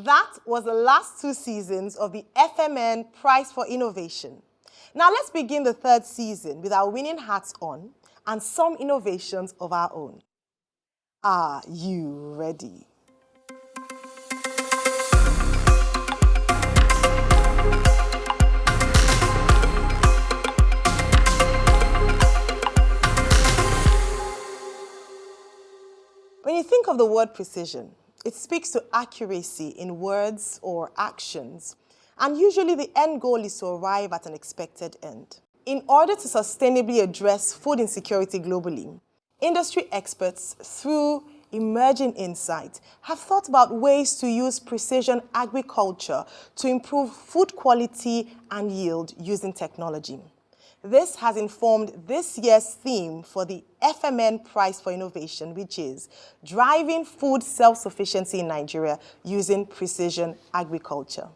That was the last 2 seasons of the FMN Prize for Innovation. Now let's begin the 3rd season with our winning hats on and some innovations of our own. Are you ready? When you think of the word precision, it speaks to accuracy in words or actions, and usually the end goal is to arrive at an expected end. In order to sustainably address food insecurity globally, industry experts, through emerging insight, have thought about ways to use precision agriculture to improve food quality and yield using technology. This has informed this year's theme for the FMN Prize for Innovation, which is Driving Food Self-Sufficiency in Nigeria Using Precision Agriculture.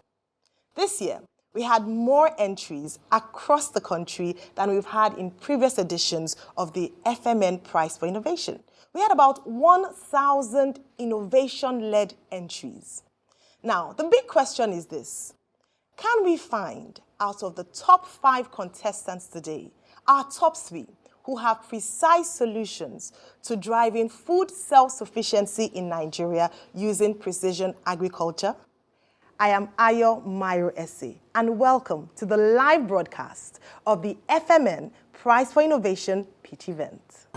This year, we had more entries across the country than we've had in previous editions of the FMN Prize for Innovation. We had about 1,000 innovation-led entries. Now, the big question is this: can we find, out of the top 5 contestants today, our top 3 who have precise solutions to driving food self-sufficiency in Nigeria using precision agriculture? I am Ayo Mayo Esse, and welcome to the live broadcast of the FMN Prize for Innovation pitch event.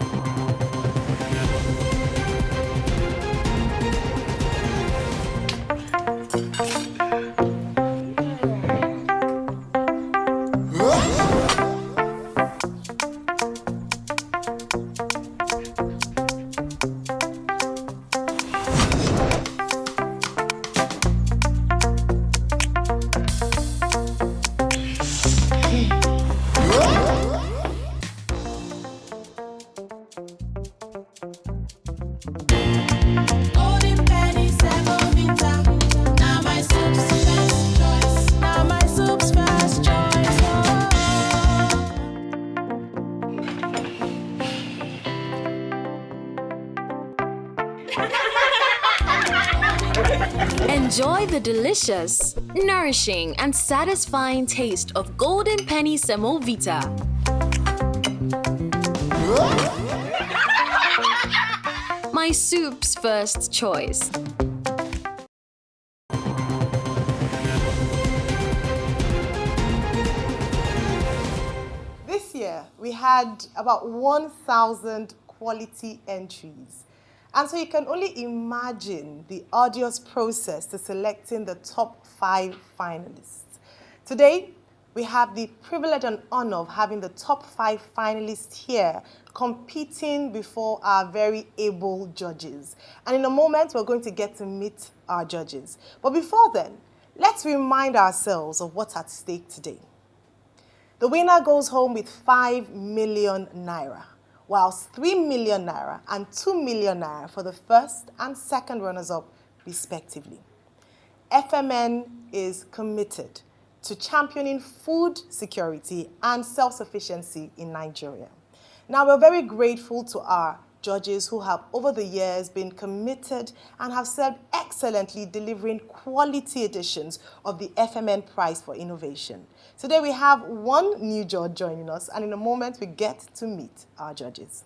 Enjoy the delicious, nourishing, and satisfying taste of Golden Penny Semovita. My soup's first choice. This year, we had about 1,000 quality entries. And so you can only imagine the arduous process to selecting the top 5 finalists. Today, we have the privilege and honor of having the top 5 finalists here competing before our very able judges. And in a moment, we're going to get to meet our judges. But before then, let's remind ourselves of what's at stake today. The winner goes home with 5 million naira, whilst 3 million naira and 2 million naira for the first and second runners-up, respectively. FMN is committed to championing food security and self-sufficiency in Nigeria. Now, we're very grateful to our judges who have, over the years, been committed and have served excellently delivering quality editions of the FMN Prize for Innovation. Today, we have one new judge joining us, and in a moment, we get to meet our judges.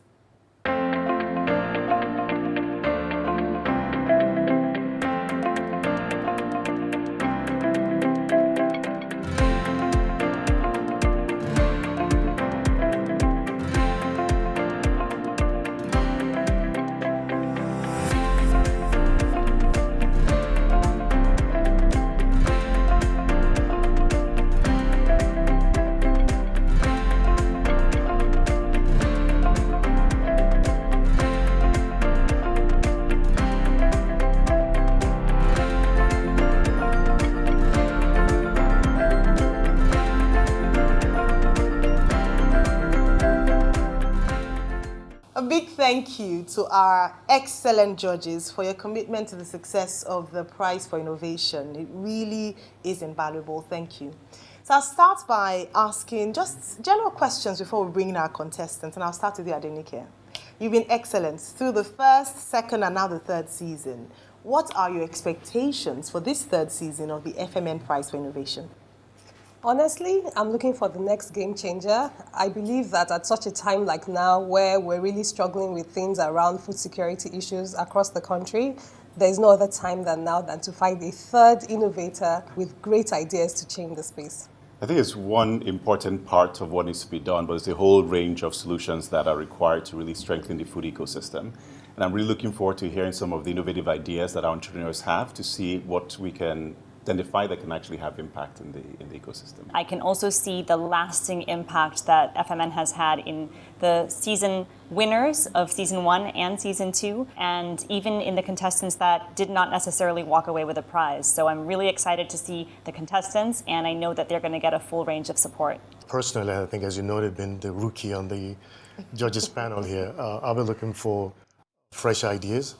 A big thank you to our excellent judges for your commitment to the success of the Prize for Innovation. It really is invaluable. Thank you. So I'll start by asking just general questions before we bring in our contestants, and I'll start with you, Adenike. You've been excellent through the first, second, and now the third season. What are your expectations for this third season of the FMN Prize for Innovation? Honestly, I'm looking for the next game changer. I believe that at such a time like now, where we're really struggling with things around food security issues across the country, there's no other time than now than to find a third innovator with great ideas to change the space. I think it's one important part of what needs to be done, but it's a whole range of solutions that are required to really strengthen the food ecosystem. And I'm really looking forward to hearing some of the innovative ideas that our entrepreneurs have to see what we can identify that can actually have impact in the ecosystem. I can also see the lasting impact that FMN has had in the season winners of season 1 and season 2, and even in the contestants that did not necessarily walk away with a prize. So I'm really excited to see the contestants, and I know that they're going to get a full range of support. Personally, I think, as you noted, been the rookie on the judges panel here. I'll be looking for fresh ideas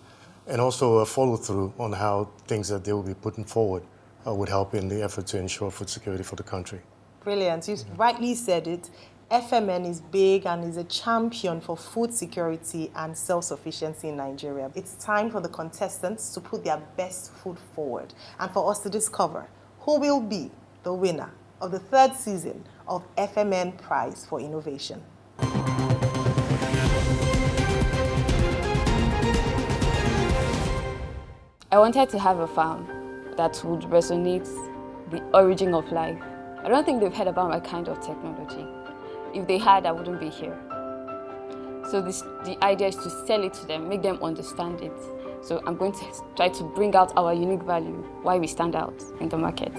and also a follow-through on how things that they will be putting forward would help in the effort to ensure food security for the country. Brilliant. You rightly said it. FMN is big and is a champion for food security and self-sufficiency in Nigeria. It's time for the contestants to put their best foot forward and for us to discover who will be the winner of the third season of FMN Prize for Innovation. I wanted to have a farm that would resonate the origin of life. I don't think they've heard about my kind of technology. If they had, I wouldn't be here. So the idea is to sell it to them, make them understand it. So I'm going to try to bring out our unique value, why we stand out in the market.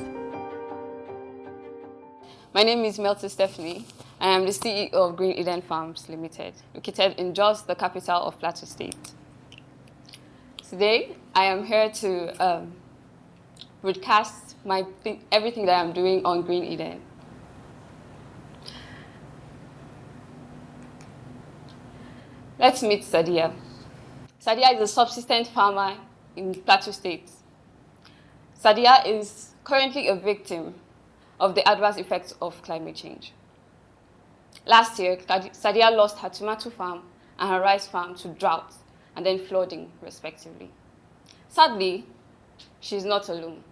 My name is Melty Stephanie. I am the CEO of Green Eden Farms Limited, located in Jos, the capital of Plateau State. Today, I am here to broadcast everything that I'm doing on Green Eden. Let's meet Sadia. Sadia is a subsistence farmer in Plateau State. Sadia is currently a victim of the adverse effects of climate change. Last year, Sadia lost her tomato farm and her rice farm to drought and then flooding, respectively. Sadly, she's not alone.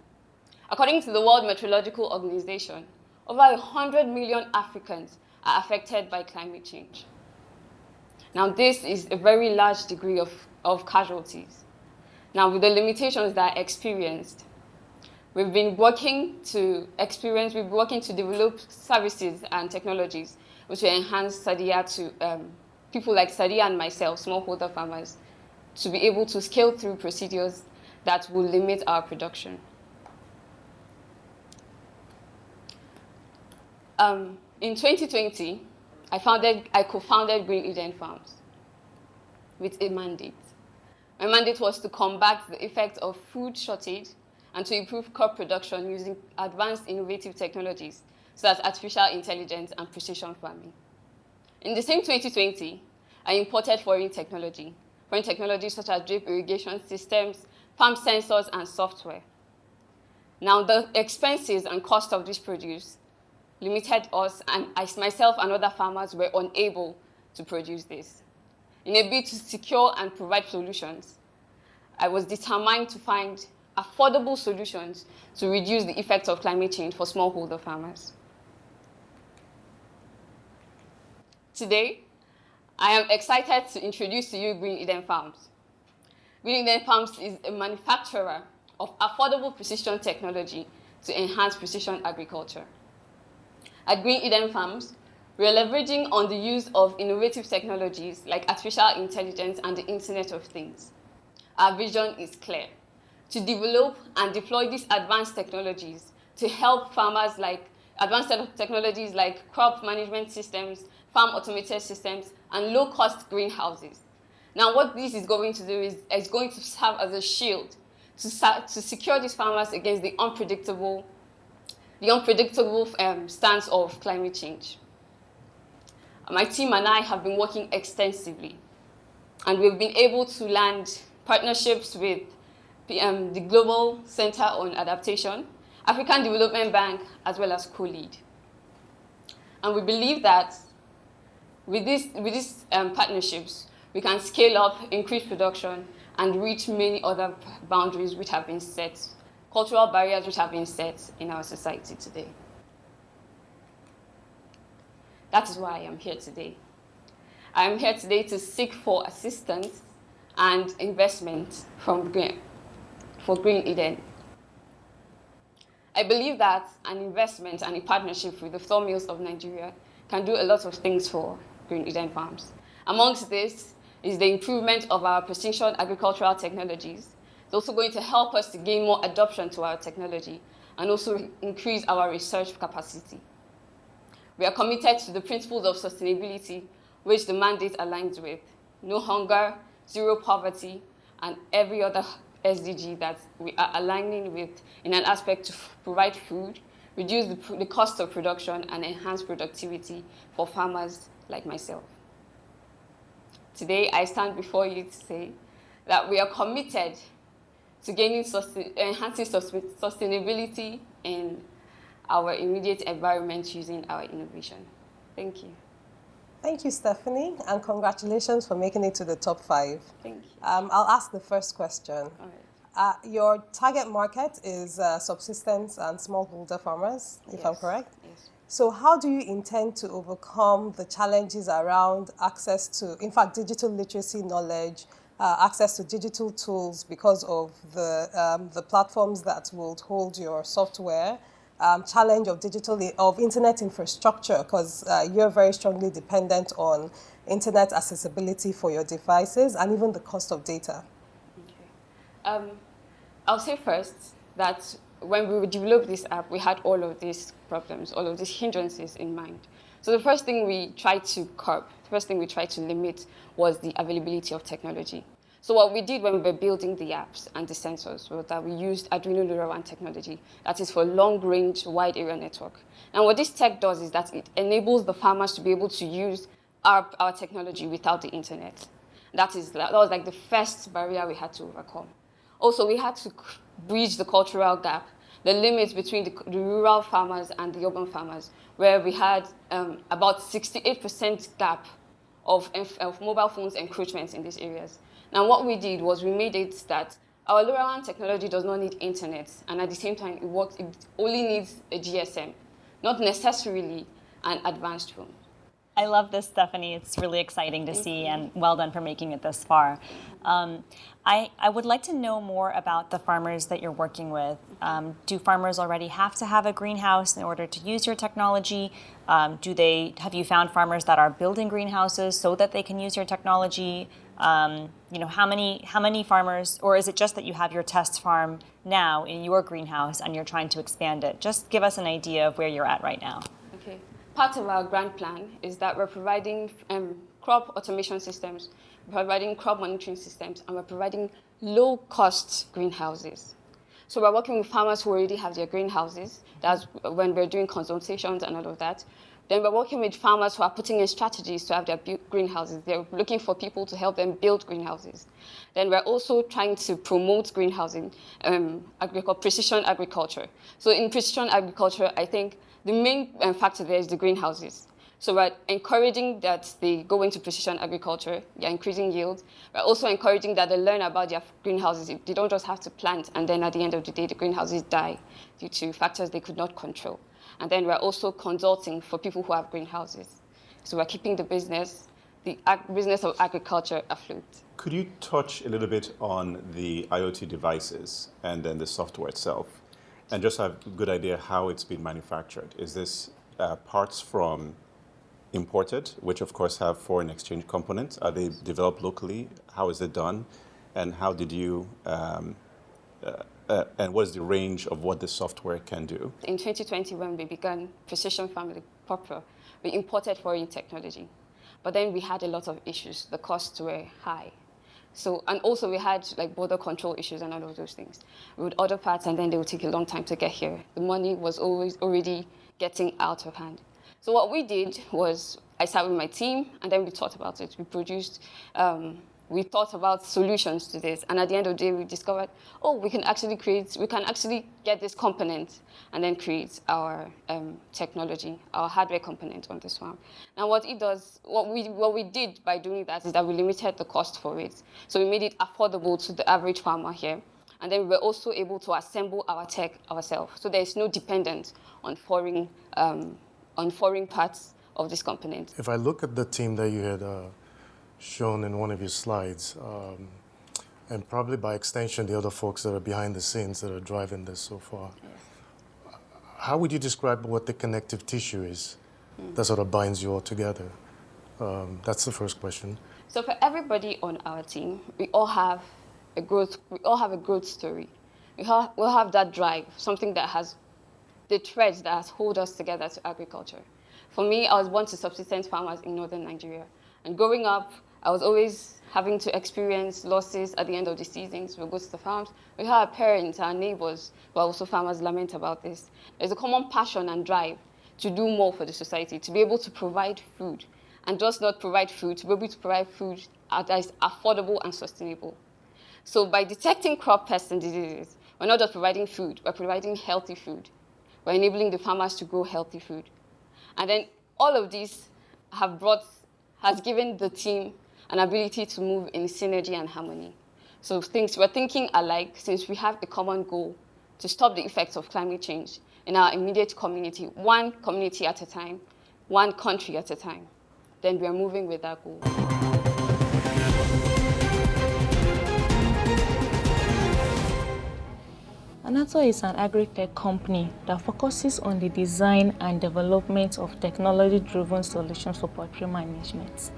According to the World Meteorological Organization, over 100 million Africans are affected by climate change. Now, this is a very large degree of casualties. Now, with the limitations that are experienced, we've been working to develop services and technologies which will enhance Sadia to people like Sadia and myself, smallholder farmers, to be able to scale through procedures that will limit our production. In 2020, I co-founded Green Eden Farms with a mandate. My mandate was to combat the effect of food shortage and to improve crop production using advanced innovative technologies such as artificial intelligence and precision farming. In the same 2020, I imported foreign technologies such as drip irrigation systems, farm sensors, and software. Now, the expenses and cost of this produce limited us, and myself and other farmers were unable to produce this. In a bid to secure and provide solutions, I was determined to find affordable solutions to reduce the effects of climate change for smallholder farmers. Today, I am excited to introduce to you Green Eden Farms. Green Eden Farms is a manufacturer of affordable precision technology to enhance precision agriculture. At Green Eden Farms, we are leveraging on the use of innovative technologies like artificial intelligence and the Internet of Things. Our vision is clear: to develop and deploy these advanced technologies to help farmers technologies like crop management systems, farm automated systems, and low-cost greenhouses. Now, what this is going to do is going to serve as a shield to secure these farmers against the unpredictable stance of climate change. My team and I have been working extensively, and we've been able to land partnerships with the Global Center on Adaptation, African Development Bank, as well as CoLead. And we believe that with these partnerships, we can scale up, increase production, and reach many other boundaries which have been set, cultural barriers which have been set in our society today. That is why I am here today. I am here today to seek for assistance and investment for Green Eden. I believe that an investment and a partnership with the flour mills of Nigeria can do a lot of things for Green Eden farms. Amongst this is the improvement of our precision agricultural technologies. It's also going to help us to gain more adoption to our technology and also increase our research capacity. We are committed to the principles of sustainability, which the mandate aligns with: no hunger, zero poverty, and every other SDG that we are aligning with in an aspect to provide food, reduce the cost of production, and enhance productivity for farmers like myself. Today, I stand before you to say that we are committed to enhancing sustainability in our immediate environment using our innovation. Thank you. Thank you, Stephanie, and congratulations for making it to the top 5. Thank you. I'll ask the first question. All right. Your target market is subsistence and smallholder farmers, if I'm correct? Yes. So how do you intend to overcome the challenges around access to, in fact, digital literacy knowledge, access to digital tools because of the platforms that will hold your software, challenge of internet infrastructure, because you're very strongly dependent on internet accessibility for your devices, and even the cost of data? Okay. I'll say first that when we developed this app, we had all of these problems, all of these hindrances in mind. So the first thing we tried to curb, the first thing we tried to limit was the availability of technology. So what we did when we were building the apps and the sensors was that we used Arduino LoRaWAN technology, that is for long-range, wide-area network. And what this tech does is that it enables the farmers to be able to use our technology without the internet. That was like the first barrier we had to overcome. Also, we had to bridge the cultural gap, the limits between the rural farmers and the urban farmers, where we had about 68% gap of mobile phones encroachments in these areas. Now, what we did was we made it that our LoRaWAN technology does not need internet, and at the same time, it only needs a GSM, not necessarily an advanced phone. I love this, Stephanie. It's really exciting to see, and well done for making it this far. I would like to know more about the farmers that you're working with. Do farmers already have to have a greenhouse in order to use your technology? Have you found farmers that are building greenhouses so that they can use your technology? How many farmers, or is it just that you have your test farm now in your greenhouse and you're trying to expand it? Just give us an idea of where you're at right now. Okay. Part of our grand plan is that we're providing crop automation systems, we're providing crop monitoring systems, and we're providing low-cost greenhouses. So we're working with farmers who already have their greenhouses. That's when we're doing consultations and all of that. Then we're working with farmers who are putting in strategies to have their greenhouses. They're looking for people to help them build greenhouses. Then we're also trying to promote greenhousing, precision agriculture. So in precision agriculture, I think the main factor there is the greenhouses. So we're encouraging that they go into precision agriculture, they're increasing yield. We're also encouraging that they learn about their greenhouses. They don't just have to plant, and then at the end of the day, the greenhouses die due to factors they could not control. And then we're also consulting for people who have greenhouses. So we're keeping the business of agriculture afloat. Could you touch a little bit on the IoT devices and then the software itself? And just have a good idea how it's been manufactured. Is this parts from imported, which of course have foreign exchange components? Are they developed locally? How is it done? And how did you, and what is the range of what the software can do? In 2020, when we began Precision Family proper, we imported foreign technology. But then we had a lot of issues. The costs were high. So, and also we had like border control issues and all of those things. We would order parts and then they would take a long time to get here. The money was always already getting out of hand. So what we did was I sat with my team and then we thought about it. We produced we thought about solutions to this, and at the end of the day, we discovered, oh, we can actually get this component and then create our technology, our hardware component on this farm. And what we did by doing that is that we limited the cost for it. So we made it affordable to the average farmer here. And then we were also able to assemble our tech ourselves. So there is no dependence on foreign parts of this component. If I look at the team that you had shown in one of your slides, and probably by extension the other folks that are behind the scenes that are driving this so far, how would you describe what the connective tissue is that sort of binds you all together? That's the first question. So for everybody on our team, we all have a growth story. We all have that drive, something that has the threads that has hold us together to agriculture. For me, I was born to subsistence farmers in northern Nigeria. And growing up, I was always having to experience losses at the end of the seasons. We'll go to the farms. We have our parents, our neighbors, who are also farmers, lament about this. There's a common passion and drive to do more for the society, to be able to provide food. And just not provide food, to be able to provide food that is affordable and sustainable. So by detecting crop pests and diseases, we're not just providing food, we're providing healthy food. We're enabling the farmers to grow healthy food. And then all of these has given the team an ability to move in synergy and harmony. So we're thinking alike, since we have a common goal to stop the effects of climate change in our immediate community, one community at a time, one country at a time. Then we are moving with that goal. Anator is an agri-tech company that focuses on the design and development of technology-driven solutions for poultry management.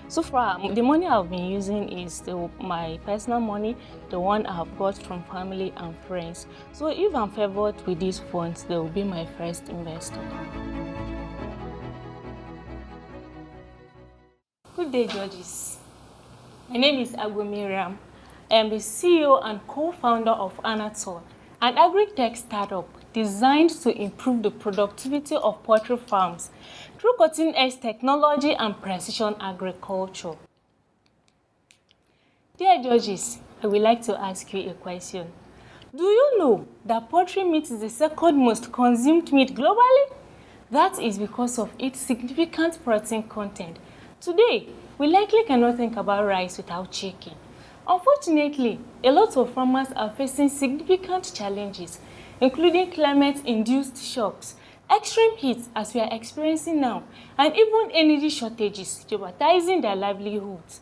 So far, the money I've been using is my personal money, the one I have got from family and friends. So if I'm favored with these funds, they will be my first investor. Good day, judges. My name is Agumiriam. I am the CEO and co-founder of Anator, an agri-tech startup designed to improve the productivity of poultry farms through cutting-edge technology and precision agriculture. Dear judges, I would like to ask you a question. Do you know that poultry meat is the second most consumed meat globally? That is because of its significant protein content. Today, we likely cannot think about rice without chicken. Unfortunately, a lot of farmers are facing significant challenges, including climate-induced shocks, extreme heat as we are experiencing now, and even energy shortages jeopardizing their livelihoods.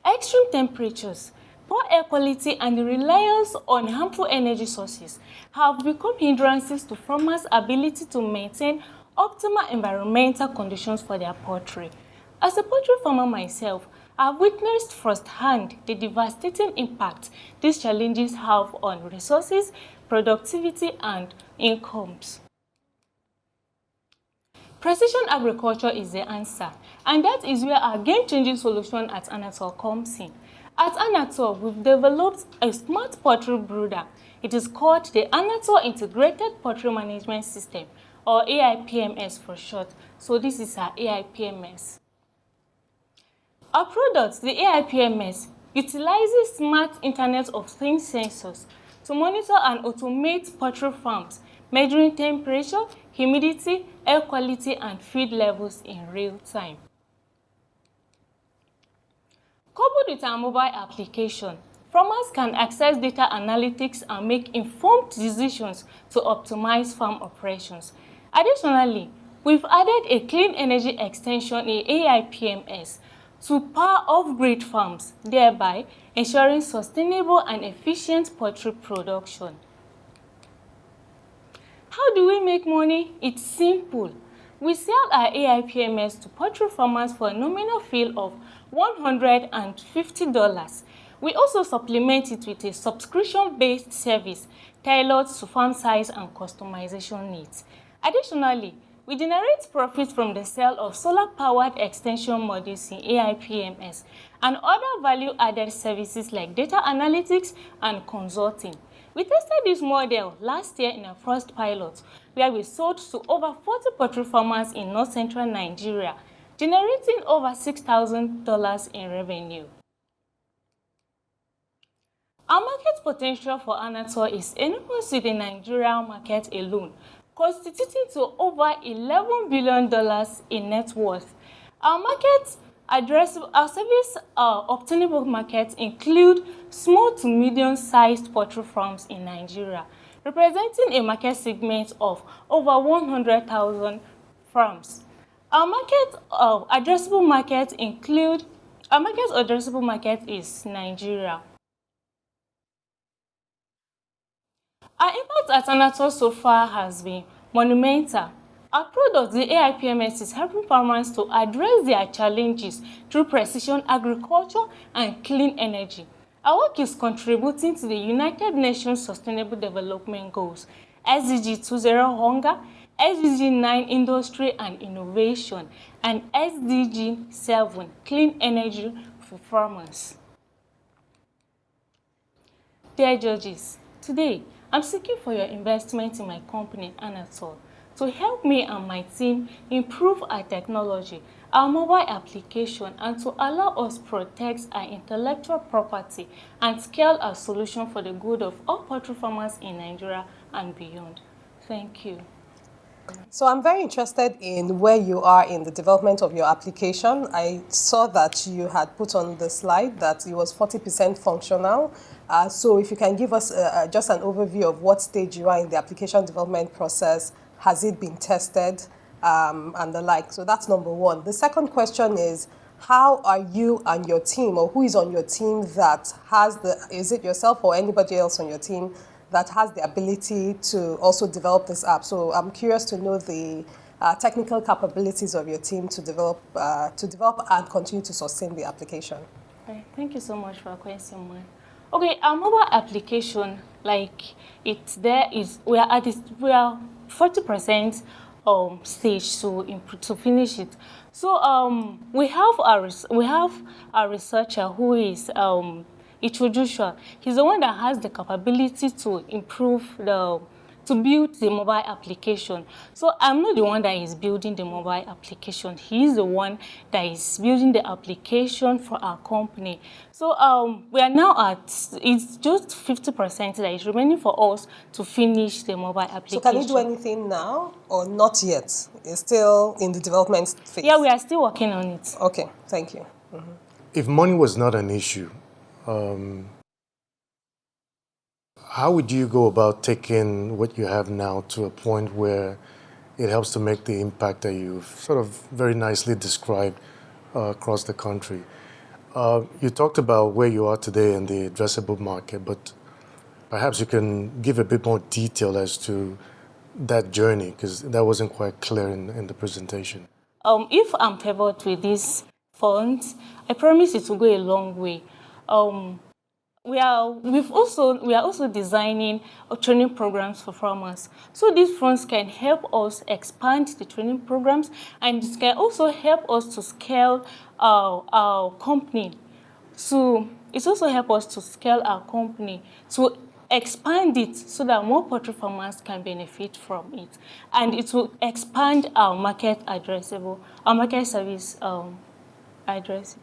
Extreme temperatures, poor air quality, and the reliance on harmful energy sources have become hindrances to farmers' ability to maintain optimal environmental conditions for their poultry. As a poultry farmer myself, I've witnessed firsthand the devastating impact these challenges have on resources, productivity, and incomes. Precision agriculture is the answer, and that is where our game-changing solution at Anator comes in. At Anator, we've developed a smart poultry brooder. It is called the Anator Integrated Poultry Management System, or AIPMS for short. So this is our AIPMS. Our product, the AIPMS, utilizes smart Internet of Things sensors to monitor and automate poultry farms, measuring temperature, humidity, air quality, and feed levels in real time. Coupled with our mobile application, farmers can access data analytics and make informed decisions to optimize farm operations. Additionally, we've added a clean energy extension in AIPMS to power off-grid farms, thereby ensuring sustainable and efficient poultry production. How do we make money? It's simple. We sell our AIPMS to poultry farmers for a nominal fee of $150. We also supplement it with a subscription-based service tailored to farm size and customization needs. Additionally, we generate profits from the sale of solar-powered extension modules in AIPMS and other value-added services like data analytics and consulting. We tested this model last year in our first pilot, where we sold to over 40 poultry farmers in north-central Nigeria, generating over $6,000 in revenue. Our market potential for Anatol is enormous with the Nigerian market alone, constituting to over $11 billion in net worth. Our service obtainable markets include small to medium-sized poultry farms in Nigeria, representing a market segment of over 100,000 farms. Our addressable market is Nigeria. Our impact at Anatol so far has been monumental. Our product, the AIPMS, is helping farmers to address their challenges through precision agriculture and clean energy. Our work is contributing to the United Nations Sustainable Development Goals, SDG 20 Hunger, SDG 9 Industry and Innovation, and SDG 7 Clean Energy for Farmers. Dear judges, today I'm seeking for your investment in my company, Anatol, to help me and my team improve our technology, our mobile application, and to allow us protect our intellectual property and scale our solution for the good of all poultry farmers in Nigeria and beyond. Thank you. So I'm very interested in where you are in the development of your application. I saw that you had put on the slide that it was 40% functional. So if you can give us just an overview of what stage you are in the application development process, has it been tested, and the like. So that's number one. The second question is, how are you and your team, or who is on your team that has is it yourself or anybody else on your team that has the ability to also develop this app? So I'm curious to know the technical capabilities of your team to develop and continue to sustain the application. Okay, thank you so much for a question, man. Okay, our mobile application, we are 40% stage to finish it. So we have our researcher who is Joshua. He's the one that has the capability to build the mobile application. So I'm not the one that is building the mobile application. He is the one that is building the application for our company. So we are now it's just 50% that is remaining for us to finish the mobile application. So can you do anything now or not yet? It's still in the development phase? Yeah, we are still working on it. Okay, thank you. Mm-hmm. If money was not an issue, how would you go about taking what you have now to a point where it helps to make the impact that you've sort of very nicely described across the country? You talked about where you are today in the addressable market, but perhaps you can give a bit more detail as to that journey, because that wasn't quite clear in the presentation. If I'm favored with these funds, I promise it will go a long way. We are also designing training programs for farmers. So these funds can help us expand the training programs, and it can also help us to scale our company. So it also helps us to scale our company, to expand it so that more poultry farmers can benefit from it. And it will expand our market service address.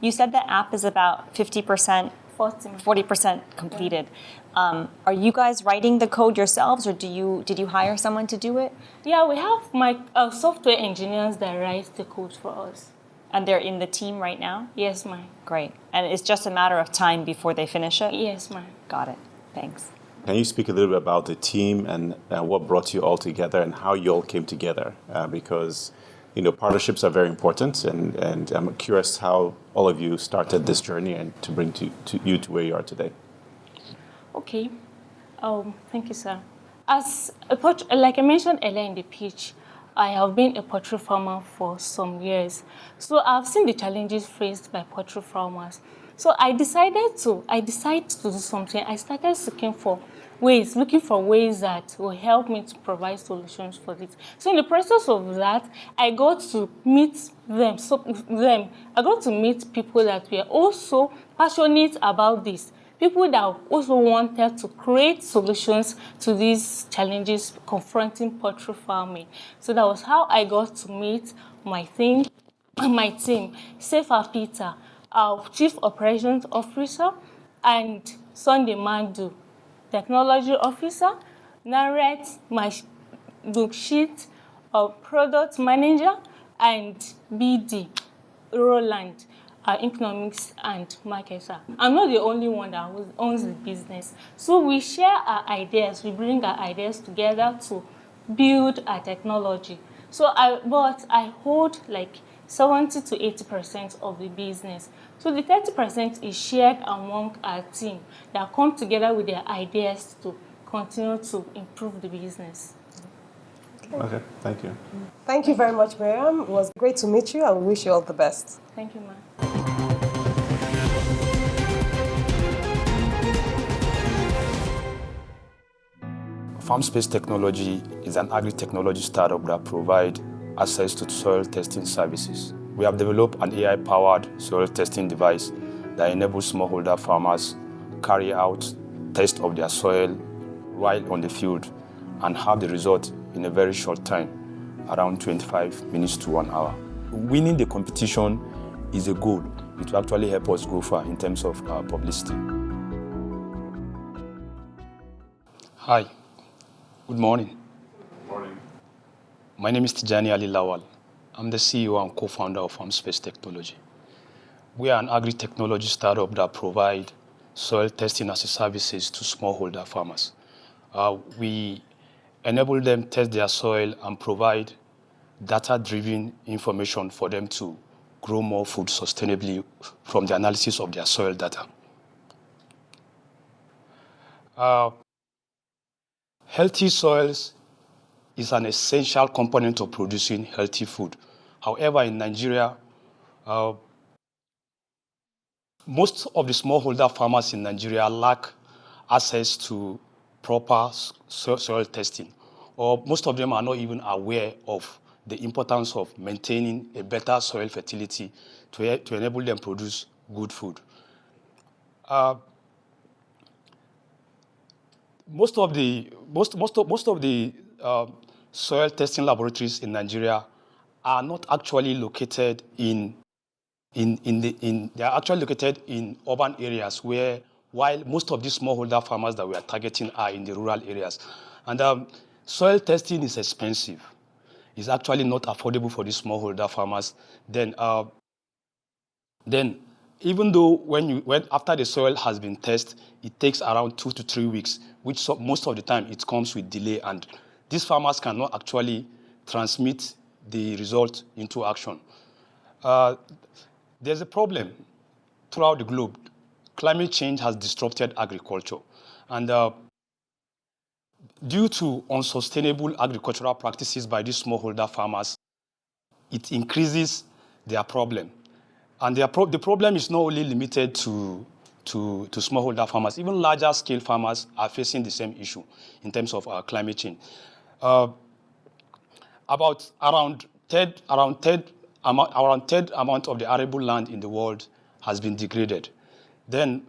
You said the app is about 50%, 40% completed. Are you guys writing the code yourselves, or did you hire someone to do it? Yeah, we have software engineers that write the code for us. And they're in the team right now? Yes, ma'am. Great. And it's just a matter of time before they finish it? Yes, ma'am. Got it. Thanks. Can you speak a little bit about the team and what brought you all together and how you all came together? Because partnerships are very important, and I'm curious how all of you started this journey and to bring you to where you are today. Okay. Thank you, sir. Like I mentioned earlier in the pitch, I have been a poultry farmer for some years. So I've seen the challenges faced by poultry farmers. So I decided to do something. I started looking for ways that will help me to provide solutions for this. So in the process of that, I got to meet them. I got to meet people that were also passionate about this. People that also wanted to create solutions to these challenges confronting poultry farming. So that was how I got to meet my team, Sefa Peter, our Chief Operations Officer, and Sunday Mandu, technology officer, Naret Booksheet, product manager, and BD, Roland, economics and marketer. I'm not the only one that owns the business. So we share our ideas, we bring our ideas together to build our technology. But I hold like 70 to 80% of the business. So the 30% is shared among our team that come together with their ideas to continue to improve the business. Okay, thank you. Thank you very much, Miriam. It was great to meet you, and we wish you all the best. Thank you, ma'am. Farm Space Technology is an agri-technology startup that provides access to soil testing services. We have developed an AI-powered soil testing device that enables smallholder farmers carry out tests of their soil while on the field and have the result in a very short time, around 25 minutes to 1 hour. Winning the competition is a goal. It will actually help us go far in terms of publicity. Hi, good morning. Good morning. My name is Tijani Ali Lawal. I'm the CEO and co-founder of Farm Space Technology. We are an agri-technology startup that provides soil testing as a services to smallholder farmers. We enable them test their soil and provide data-driven information for them to grow more food sustainably from the analysis of their soil data. Healthy soils is an essential component of producing healthy food. However, in Nigeria, most of the smallholder farmers in Nigeria lack access to proper soil testing, or most of them are not even aware of the importance of maintaining a better soil fertility to enable them produce good food. Most of the soil testing laboratories in Nigeria are not actually located they are actually located in urban areas while most of these smallholder farmers that we are targeting are in the rural areas. And soil testing is expensive. It's actually not affordable for these smallholder farmers. Then even though when after the soil has been tested, it takes around 2 to 3 weeks, which most of the time it comes with delay, and these farmers cannot actually transmit the result into action. There's a problem throughout the globe. Climate change has disrupted agriculture, and due to unsustainable agricultural practices by these smallholder farmers, it increases their problem. And the problem is not only limited to smallholder farmers. Even larger scale farmers are facing the same issue in terms of climate change. Around third amount of the arable land in the world has been degraded. Then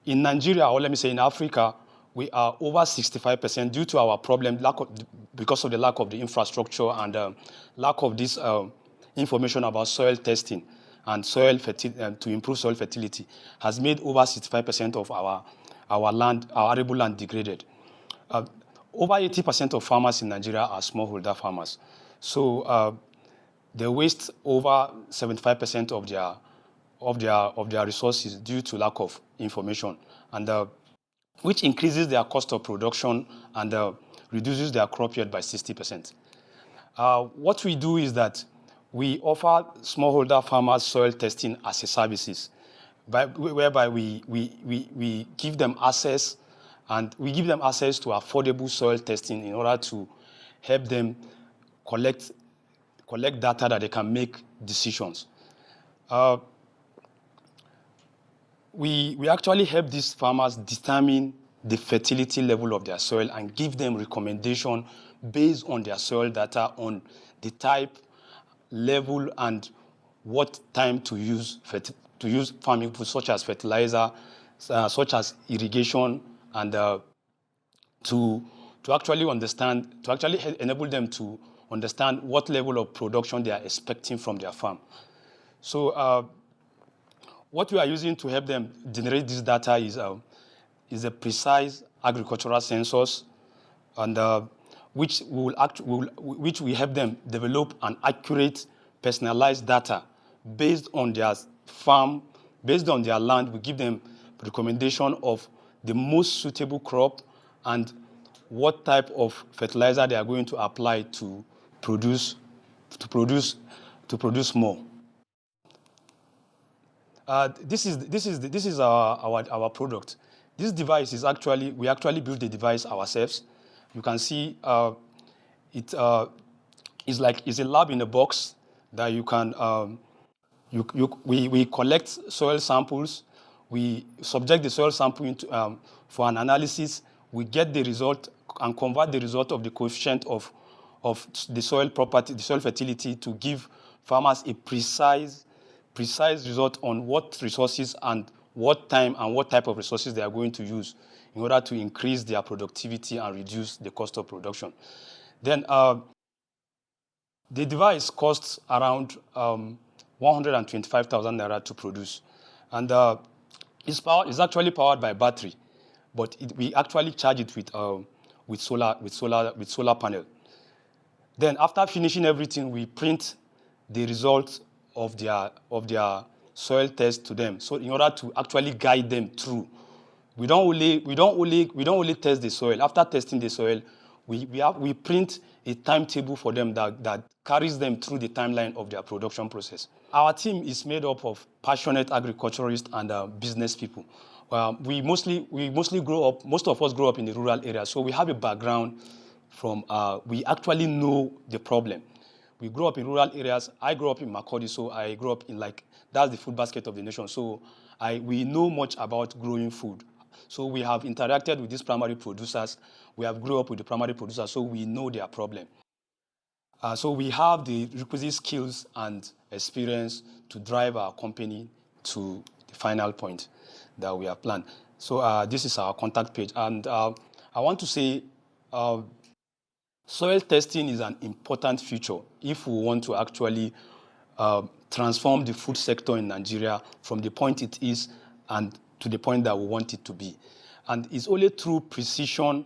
in Nigeria, or let me say in Africa, we are over 65% due to our problem, because of the lack of the infrastructure and lack of this information about soil testing and soil to improve soil fertility, has made over 65% of our arable land degraded. Over 80% of farmers in Nigeria are smallholder farmers. So they waste over 75% of their resources due to lack of information, and which increases their cost of production and reduces their crop yield by 60%. What we do is that we offer smallholder farmers soil testing as a services, whereby we give them access, and we give them access to affordable soil testing in order to help them collect data that they can make decisions. We actually help these farmers determine the fertility level of their soil and give them recommendation based on their soil data on the type, level, and what time to use farming inputs such as fertilizer, such as irrigation, and to actually enable them to understand what level of production they are expecting from their farm. So what we are using to help them generate this data is a precise agricultural sensors, and which we help them develop an accurate, personalized data based on their farm, based on their land. We give them recommendation of the most suitable crop and what type of fertilizer they are going to apply to produce more. This is our product. This device is we actually built the device ourselves. You can see it's a lab in a box that you can we collect soil samples. We subject the soil sample into for an analysis. We get the result and convert the result of the coefficient of the soil property, the soil fertility, to give farmers a precise result on what resources and what time and what type of resources they are going to use in order to increase their productivity and reduce the cost of production. Then the device costs around 125,000 naira to produce, and it's actually powered by battery, but we actually charge it with solar panel. Then after finishing everything, we print the results of their soil test to them. So in order to actually guide them through, we don't only test the soil. After testing the soil, we print a timetable for them that carries them through the timeline of their production process. Our team is made up of passionate agriculturists and business people. We mostly grow up. Most of us grow up in the rural area, so we have a background from. We actually know the problem. We grew up in rural areas. I grew up in Makurdi, so I grew up in that's the food basket of the nation. So we know much about growing food. So we have interacted with these primary producers. We have grew up with the primary producers, so we know their problem. So we have the requisite skills and experience to drive our company to the final point that we have planned. So this is our contact page. And I want to say soil testing is an important feature if we want to actually transform the food sector in Nigeria from the point it is and to the point that we want it to be. And it's only through precision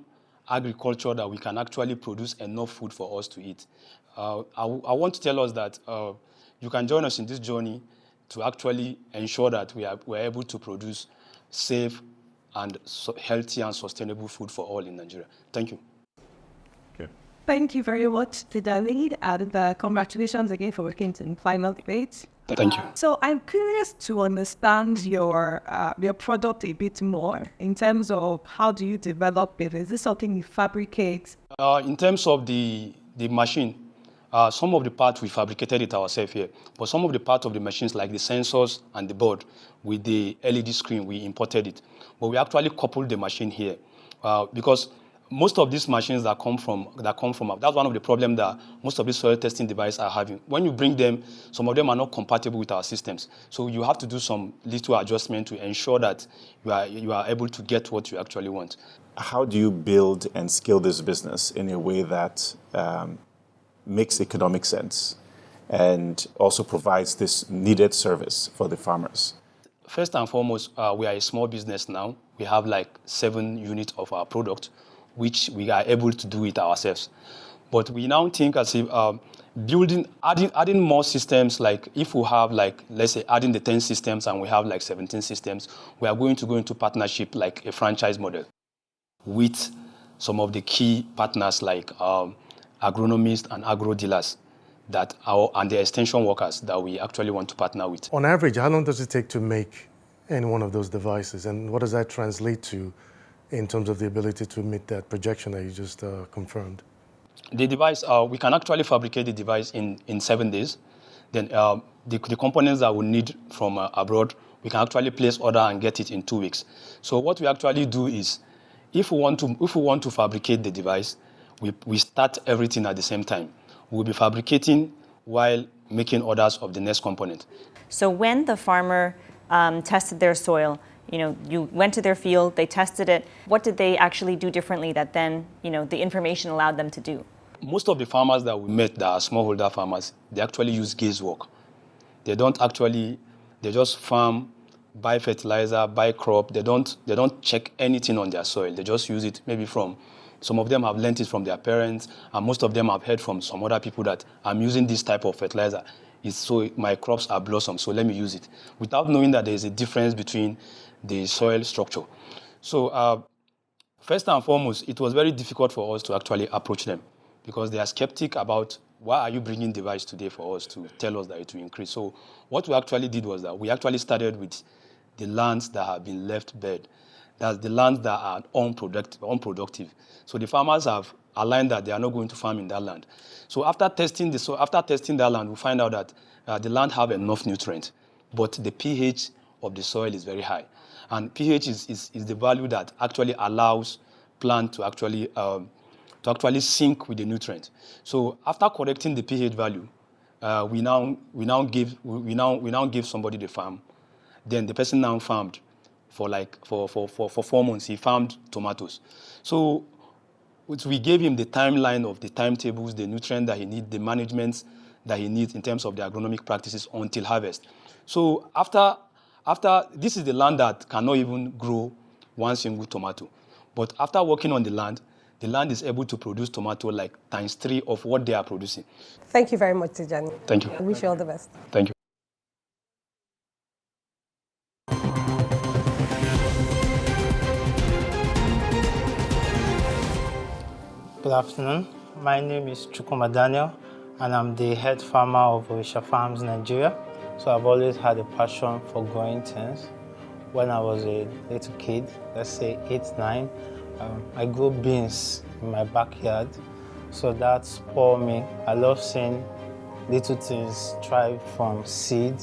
agriculture that we can actually produce enough food for us to eat. I want to tell us that you can join us in this journey to actually ensure that we're able to produce safe and healthy and sustainable food for all in Nigeria. Thank you. Okay. Thank you very much to David, and congratulations again for working in final debate. Thank you. So I'm curious to understand your product a bit more in terms of how do you develop it? Is this something you fabricate? In terms of the machine, some of the parts we fabricated it ourselves here, but some of the parts of the machines, like the sensors and the board with the LED screen, we imported it. But we actually coupled the machine here because most of these machines that come from that's one of the problems that most of these soil testing devices are having. When you bring them, some of them are not compatible with our systems. So you have to do some little adjustment to ensure that you are able to get what you actually want. How do you build and scale this business in a way that makes economic sense and also provides this needed service for the farmers? First and foremost, we are a small business now. We have 7 units of our product, which we are able to do it ourselves. But we now think as if adding more systems, like if we have let's say adding the 10 systems and we have 17 systems, we are going to go into partnership like a franchise model with some of the key partners like agronomists and agro dealers and the extension workers that we actually want to partner with. On average, how long does it take to make any one of those devices, and what does that translate to in terms of the ability to meet that projection that you just confirmed? The device, we can actually fabricate the device in 7 days. Then the components that we need from abroad, we can actually place order and get it in 2 weeks. So what we actually do is, if we want to fabricate the device, we start everything at the same time. We'll be fabricating while making orders of the next component. So when the farmer tested their soil, you went to their field, they tested it. What did they actually do differently that then, the information allowed them to do? Most of the farmers that we met that are smallholder farmers, they actually use guesswork. They just farm buy fertilizer, buy crop. They don't check anything on their soil. They just use it maybe from, some of them have learnt it from their parents, and most of them have heard from some other people that I'm using this type of fertilizer. So my crops are blossom, so let me use it, without knowing that there is a difference between the soil structure. So first and foremost, it was very difficult for us to actually approach them because they are skeptic about why are you bringing device today for us to tell us that it will increase. So what we actually did was that we actually started with the lands that have been left bare. That's the lands that are unproductive. So the farmers have aligned that they are not going to farm in that land. So after testing that land, we find out that the land have enough nutrient, but the pH of the soil is very high. And pH is the value that actually allows plant to actually sync with the nutrient. So after correcting the pH value, we now give somebody the farm. Then the person now farmed for 4 months. He farmed tomatoes. So we gave him the timeline of the timetables, the nutrient that he needs, the management that he needs in terms of the agronomic practices until harvest. So after this is the land that cannot even grow one single tomato. But after working on the land is able to produce tomato like ×3 of what they are producing. Thank you very much, Tijani. Thank you. I wish you all the best. Thank you. Good afternoon. My name is Chukwuma Daniel, and I'm the head farmer of Orisha Farms, Nigeria. So I've always had a passion for growing things. When I was a little kid, let's say 8, 9, I grew beans in my backyard. So that spoiled me. I love seeing little things thrive from seed,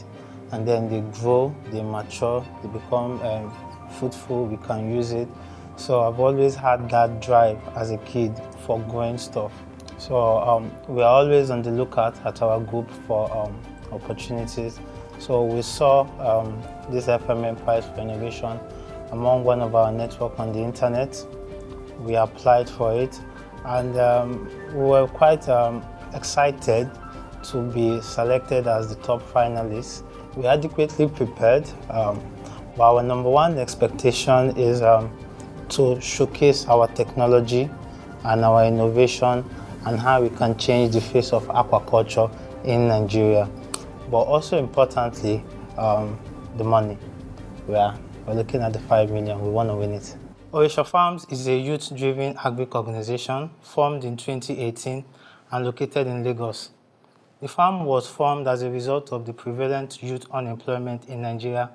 and then they grow, they mature, they become fruitful, we can use it. So I've always had that drive as a kid for growing stuff. So we are always on the lookout at our group for opportunities. So we saw this FMN Prize for Innovation among one of our network on the internet. We applied for it, and we were quite excited to be selected as the top finalists. We adequately prepared, but our number one expectation is to showcase our technology and our innovation and how we can change the face of aquaculture in Nigeria. But also importantly, the money. We're looking at the 5 million, we want to win it. Orisha Farms is a youth-driven agric organization formed in 2018 and located in Lagos. The farm was formed as a result of the prevalent youth unemployment in Nigeria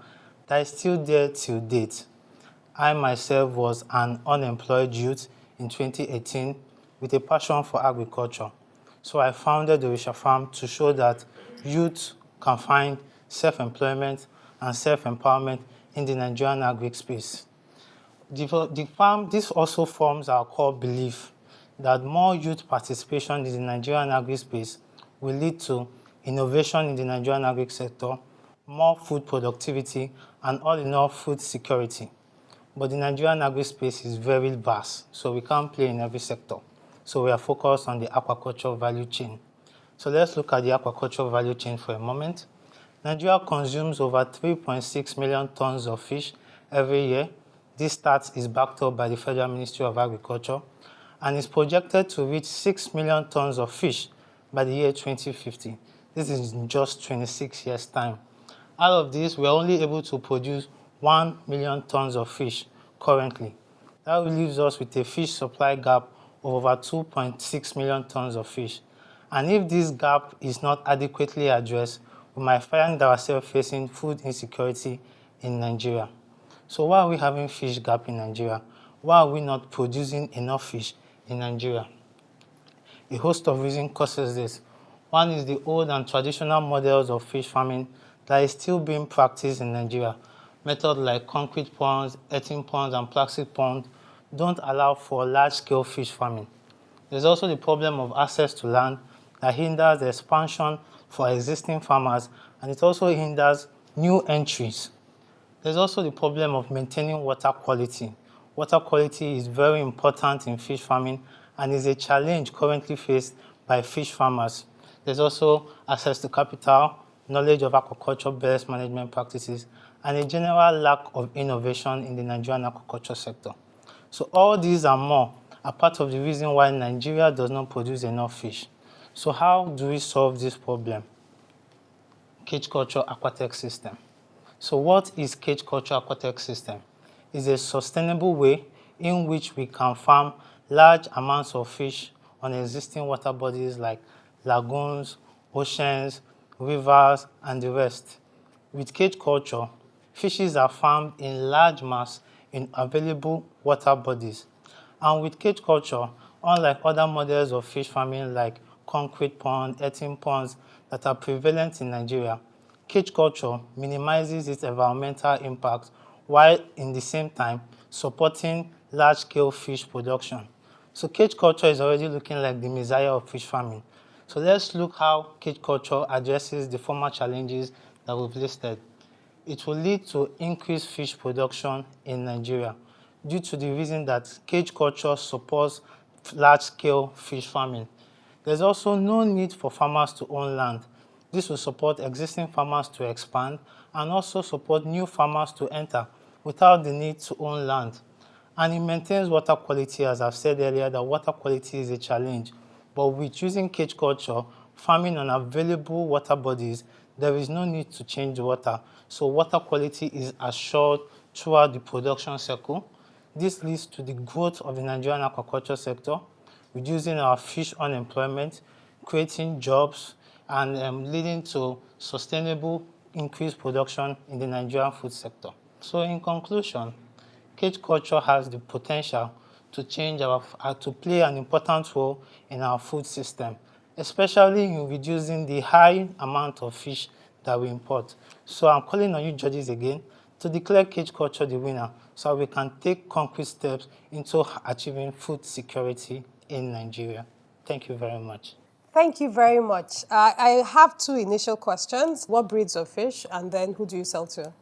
that is still there till date. I myself was an unemployed youth in 2018 with a passion for agriculture. So I founded the Orisha Farm to show that youth can find self-employment and self-empowerment in the Nigerian agric space. The farm, this also forms our core belief that more youth participation in the Nigerian agri space will lead to innovation in the Nigerian agri sector, more food productivity, and all in all food security. But the Nigerian agri space is very vast, so we can't play in every sector. So we are focused on the aquaculture value chain. So let's look at the aquaculture value chain for a moment. Nigeria consumes over 3.6 million tons of fish every year. This stat is backed up by the Federal Ministry of Agriculture and is projected to reach 6 million tons of fish by the year 2050. This is in just 26 years' time. Out of this, we are only able to produce 1 million tons of fish currently. That leaves us with a fish supply gap of over 2.6 million tons of fish. And if this gap is not adequately addressed, we might find ourselves facing food insecurity in Nigeria. So why are we having fish gap in Nigeria? Why are we not producing enough fish in Nigeria? A host of reasons causes this. One is the old and traditional models of fish farming that is still being practiced in Nigeria. Methods like concrete ponds, earthen ponds, and plastic ponds don't allow for large-scale fish farming. There's also the problem of access to land that hinders the expansion for existing farmers, and it also hinders new entries. There's also the problem of maintaining water quality. Water quality is very important in fish farming and is a challenge currently faced by fish farmers. There's also access to capital, knowledge of aquaculture best management practices, and a general lack of innovation in the Nigerian aquaculture sector. So all these and more are part of the reason why Nigeria does not produce enough fish. So how do we solve this problem? Cage culture aquatic system. So what is cage culture aquatic system? It's a sustainable way in which we can farm large amounts of fish on existing water bodies like lagoons, oceans, rivers, and the rest. With cage culture, fishes are farmed in large mass in available water bodies. And with cage culture, unlike other models of fish farming like concrete ponds, earthen ponds that are prevalent in Nigeria, cage culture minimizes its environmental impact while in the same time supporting large-scale fish production. So cage culture is already looking like the messiah of fish farming. So let's look how cage culture addresses the former challenges that we've listed. It will lead to increased fish production in Nigeria due to the reason that cage culture supports large-scale fish farming. There's also no need for farmers to own land. This will support existing farmers to expand and also support new farmers to enter without the need to own land. And it maintains water quality, as I've said earlier, that water quality is a challenge. But with using cage culture, farming on available water bodies, there is no need to change the water. So water quality is assured throughout the production cycle. This leads to the growth of the Nigerian aquaculture sector, reducing our fish unemployment, creating jobs, and leading to sustainable increased production in the Nigerian food sector. So in conclusion, cage culture has the potential to to play an important role in our food system, especially in reducing the high amount of fish that we import. So I'm calling on you judges again to declare cage culture the winner so we can take concrete steps into achieving food security in Nigeria. Thank you very much. Thank you very much. I have two initial questions. What breeds of fish, and then who do you sell to?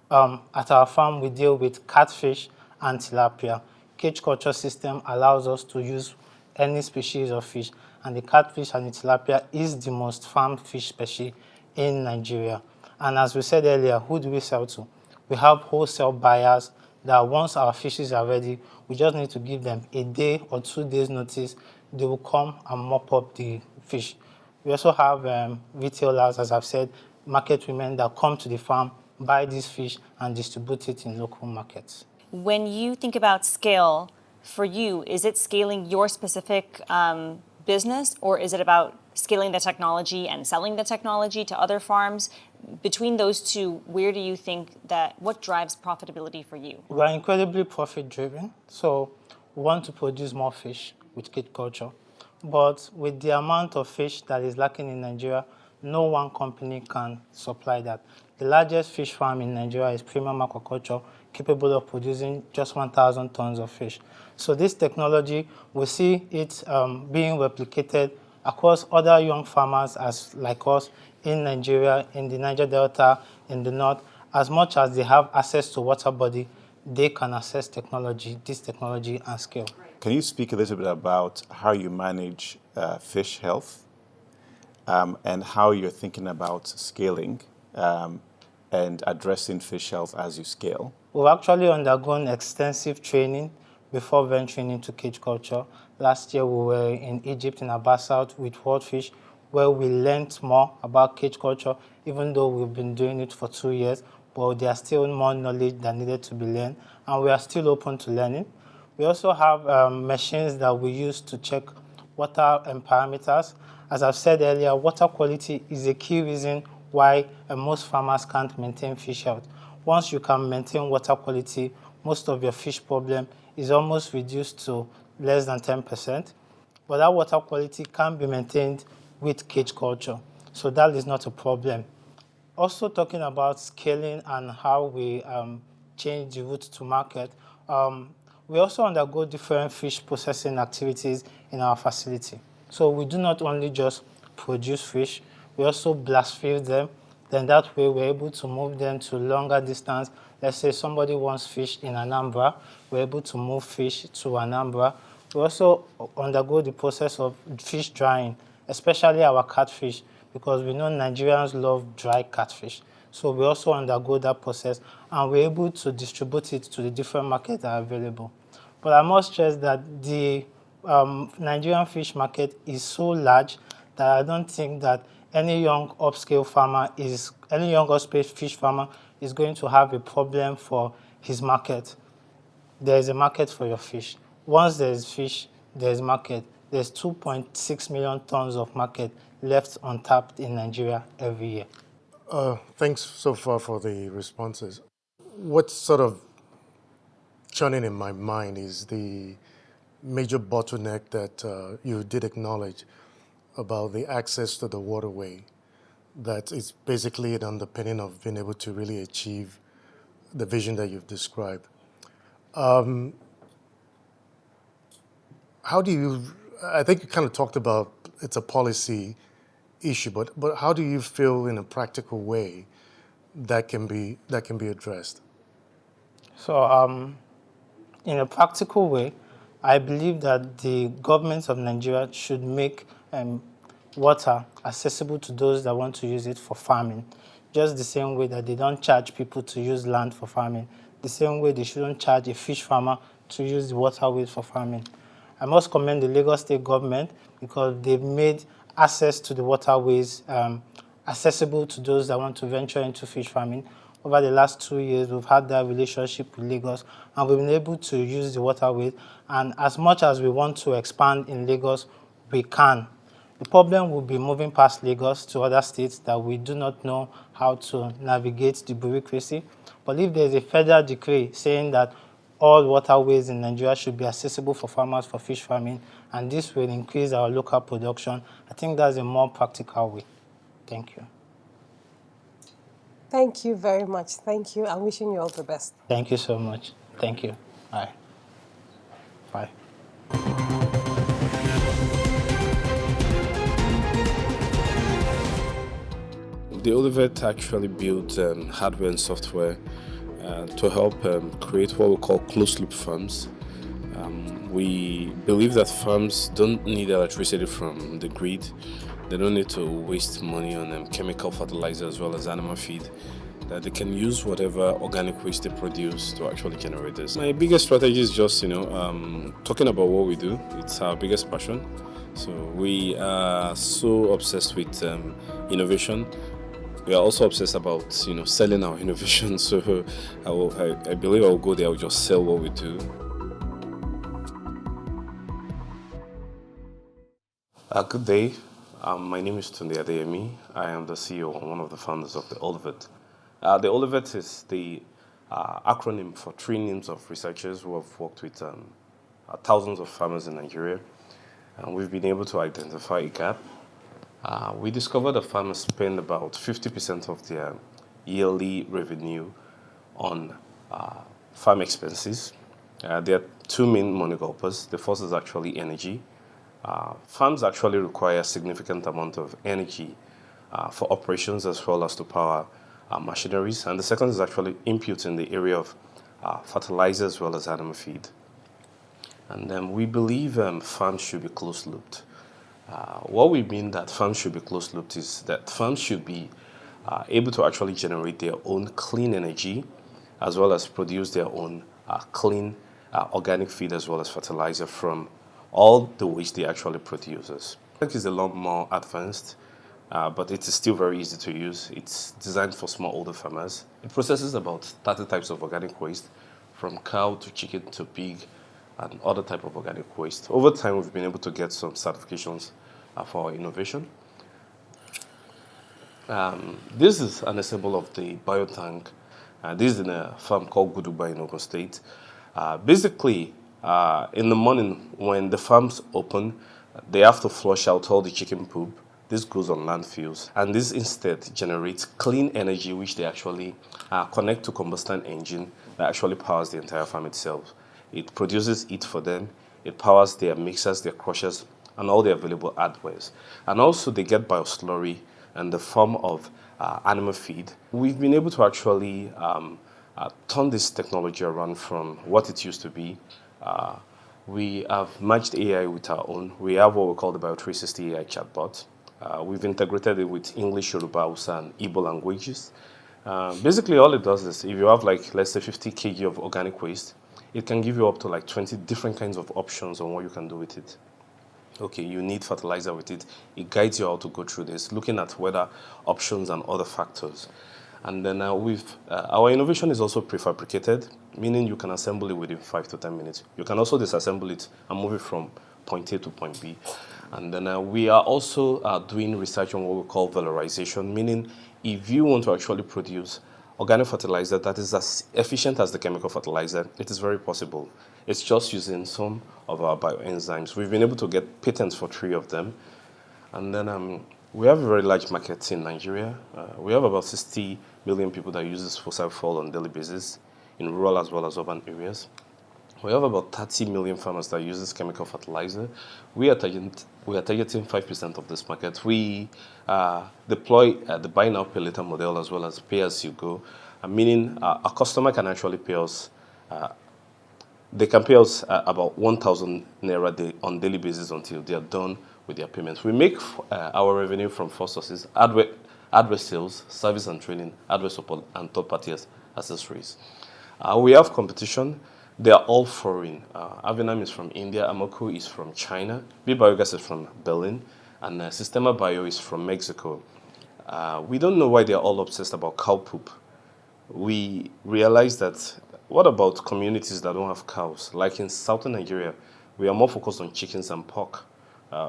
At our farm, we deal with catfish and tilapia. Cage culture system allows us to use any species of fish, and the catfish and the tilapia is the most farmed fish species in Nigeria. And as we said earlier, who do we sell to? We have wholesale buyers that once our fishes are ready, we just need to give them a day or 2 days notice. They will come and mop up the fish. We also have retailers, as I've said, market women that come to the farm, buy this fish, and distribute it in local markets. When you think about scale, for you, is it scaling your specific business, or is it about scaling the technology and selling the technology to other farms? Between those two, where do you think what drives profitability for you? We are incredibly profit-driven, so we want to produce more fish with cage culture. But with the amount of fish that is lacking in Nigeria, no one company can supply that. The largest fish farm in Nigeria is Premium Aquaculture, capable of producing just 1,000 tons of fish. So this technology, we see it being replicated across other young farmers like us in Nigeria, in the Niger Delta, in the north. As much as they have access to water body, they can access this technology and scale. Can you speak a little bit about how you manage fish health and how you're thinking about scaling and addressing fish health as you scale? We've actually undergone extensive training before venturing into cage culture. Last year, we were in Egypt, in Abassat, with Worldfish, where we learned more about cage culture, even though we've been doing it for 2 years, but there's still more knowledge that needed to be learned, and we are still open to learning. We also have machines that we use to check water and parameters. As I've said earlier, water quality is a key reason why most farmers can't maintain fish health. Once you can maintain water quality, most of your fish problem is almost reduced to less than 10%. But that water quality can be maintained with cage culture, so that is not a problem. Also talking about scaling and how we change the route to market, we also undergo different fish processing activities in our facility. So we do not only just produce fish, we also blast feed them. Then that way we're able to move them to longer distance. Let's say somebody wants fish in Anambra, we're able to move fish to Anambra. We also undergo the process of fish drying, especially our catfish, because we know Nigerians love dry catfish. So we also undergo that process, and we're able to distribute it to the different markets that are available. But I must stress that the Nigerian fish market is so large that I don't think that any young upscale fish farmer is going to have a problem for his market. There is a market for your fish. Once there is fish, there is market. There's 2.6 million tons of market left untapped in Nigeria every year. Thanks so far for the responses. What's sort of churning in my mind is the major bottleneck that you did acknowledge about the access to the waterway, that is basically an underpinning of being able to really achieve the vision that you've described. How do you, I think you kind of talked about it's a policy issue, but how do you feel in a practical way that can be addressed? So in a practical way, I believe that the government of Nigeria should make water accessible to those that want to use it for farming. Just the same way that they don't charge people to use land for farming, the same way they shouldn't charge a fish farmer to use the waterways for farming. I must commend the Lagos State government because they've made access to the waterways accessible to those that want to venture into fish farming. Over the last 2 years, we've had that relationship with Lagos, and we've been able to use the waterways. And as much as we want to expand in Lagos, we can. The problem will be moving past Lagos to other states that we do not know how to navigate the bureaucracy. But if there's a federal decree saying that all waterways in Nigeria should be accessible for farmers for fish farming, and this will increase our local production, I think that's a more practical way. Thank you. Thank you very much. Thank you. I'm wishing you all the best. Thank you so much. Thank you. Bye. Bye. The Olivet actually built hardware and software to help create what we call closed-loop farms. We believe that farms don't need electricity from the grid. They don't need to waste money on chemical fertilizer as well as animal feed. That they can use whatever organic waste they produce to actually generate this. My biggest strategy is just, talking about what we do. It's our biggest passion. So we are so obsessed with innovation. We are also obsessed about, selling our innovation. So I believe I'll go there. I'll just sell what we do. Good day. My name is Tunde Adeyemi. I am the CEO and one of the founders of the Olivet. The Olivet is the acronym for three names of researchers who have worked with thousands of farmers in Nigeria. And we've been able to identify a gap. We discovered that farmers spend about 50% of their yearly revenue on farm expenses. There are two main money gulpers. The first is actually energy. Farms actually require a significant amount of energy for operations as well as to power machineries. And the second is actually input in the area of fertilizer as well as animal feed. And we believe farms should be closed-looped. What we mean that farms should be closed-looped is that farms should be able to actually generate their own clean energy as well as produce their own clean organic feed as well as fertilizer from all the waste they actually produce. It is a lot more advanced, but it is still very easy to use. It's designed for smallholder farmers. It processes about 30 types of organic waste, from cow to chicken to pig and other type of organic waste. Over time, we've been able to get some certifications for our innovation. This is an example of the biotank. This is in a farm called Guduba in Ogun State. Basically, in the morning when the farms open, they have to flush out all the chicken poop. This goes on landfills, and this instead generates clean energy which they actually connect to combustion engine that actually powers the entire farm itself. It produces heat for them, it powers their mixers, their crushers, and all the available hardwares. And also they get bioslurry in the form of animal feed. We've been able to actually turn this technology around from what it used to be. We have merged AI with our own. We have what we call the Bio360 AI chatbot. We've integrated it with English, Yoruba, Hausa, and Igbo languages. Basically, all it does is if you have like, let's say 50 kg of organic waste, it can give you up to like 20 different kinds of options on what you can do with it. Okay, you need fertilizer with it. It guides you how to go through this, looking at weather options and other factors. And then our innovation is also prefabricated, meaning you can assemble it within 5 to 10 minutes. You can also disassemble it and move it from point A to point B. And then we are also doing research on what we call valorization, meaning if you want to actually produce organic fertilizer that is as efficient as the chemical fertilizer, it is very possible. It's just using some of our bioenzymes. We've been able to get patents for 3 of them. And then we have a very large market in Nigeria. We have about 60 million people that use this fossil fuel on a daily basis in rural as well as urban areas. We have about 30 million farmers that use this chemical fertilizer. We are targeting 5% of this market. We deploy the buy now, pay later model as well as pay as you go, meaning a customer can actually pay us. They can pay us about 1,000 naira on daily basis until they are done with their payments. We make our revenue from 4 sources: hardware sales, service and training, hardware support, and third-party accessories. We have competition. They are all foreign. Avenam is from India, Amoco is from China, B-Biogas is from Berlin, and Sistema Bio is from Mexico. We don't know why they are all obsessed about cow poop. We realize that, what about communities that don't have cows? Like in southern Nigeria, we are more focused on chickens and pork.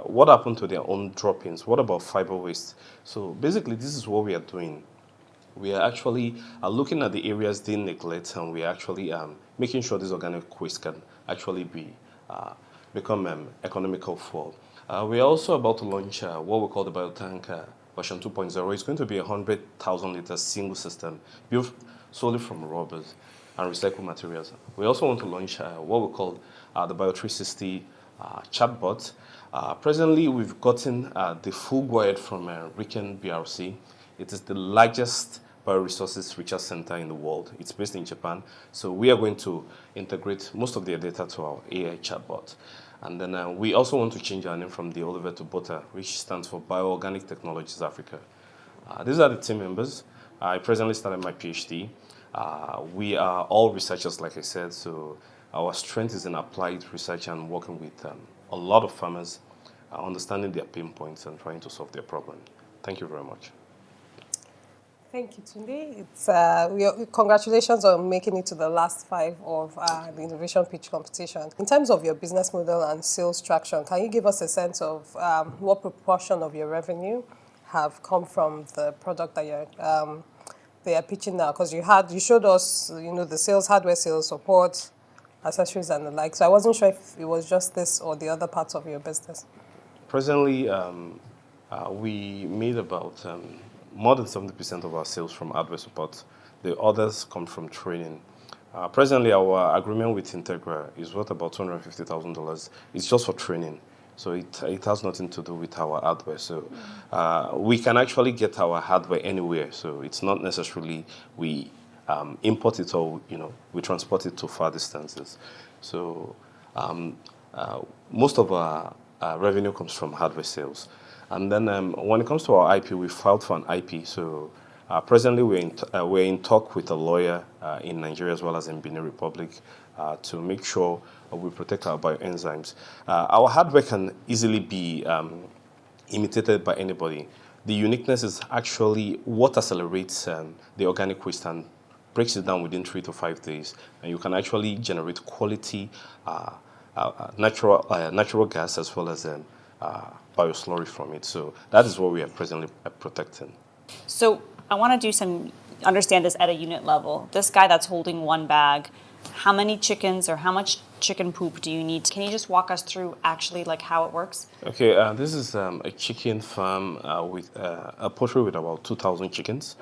What happened to their own droppings? What about fiber waste? So basically, this is what we are doing. We are actually looking at the areas they neglect, and we are actually making sure this organic waste can actually become economical for. We are also about to launch what we call the biotank version 2.0. It's going to be a 100,000 liter single system built solely from rubbers and recycled materials. We also want to launch what we call the Bio360 chatbot. Presently, we've gotten the full go-ahead from Riken BRC. It is the largest bioresources research center in the world. It's based in Japan. So we are going to integrate most of their data to our AI chatbot. And then we also want to change our name from the Oliver to BOTA, which stands for Bioorganic Technologies Africa. These are the team members. I presently started my PhD. We are all researchers, like I said, so our strength is in applied research and working with a lot of farmers, understanding their pain points and trying to solve their problem. Thank you very much. Thank you, Tunde. Congratulations on making it to the last 5 of the innovation pitch competition. In terms of your business model and sales traction, can you give us a sense of what proportion of your revenue have come from the product that they are pitching now? Because you showed us, the sales, hardware sales, support, accessories, and the like. So I wasn't sure if it was just this or the other parts of your business. Presently, we made about more than 70% of our sales from hardware support. The others come from training. Presently, our agreement with Integra is worth about $250,000. It's just for training. So it has nothing to do with our hardware. So we can actually get our hardware anywhere. So it's not necessarily we import it or we transport it to far distances. So most of our revenue comes from hardware sales. And then when it comes to our IP, we filed for an IP. So presently we're in talk with a lawyer in Nigeria as well as in Benin Republic to make sure we protect our bioenzymes. Our hardware can easily be imitated by anybody. The uniqueness is actually what accelerates the organic waste and breaks it down within 3 to 5 days. And you can actually generate quality natural gas as well as bioslurry from it. So that is what we are presently protecting. So I want to understand this at a unit level. This guy that's holding one bag, how many chickens or how much chicken poop do you need? Can you just walk us through actually like how it works? Okay, this is a chicken farm with a poultry with about 2,000 chickens.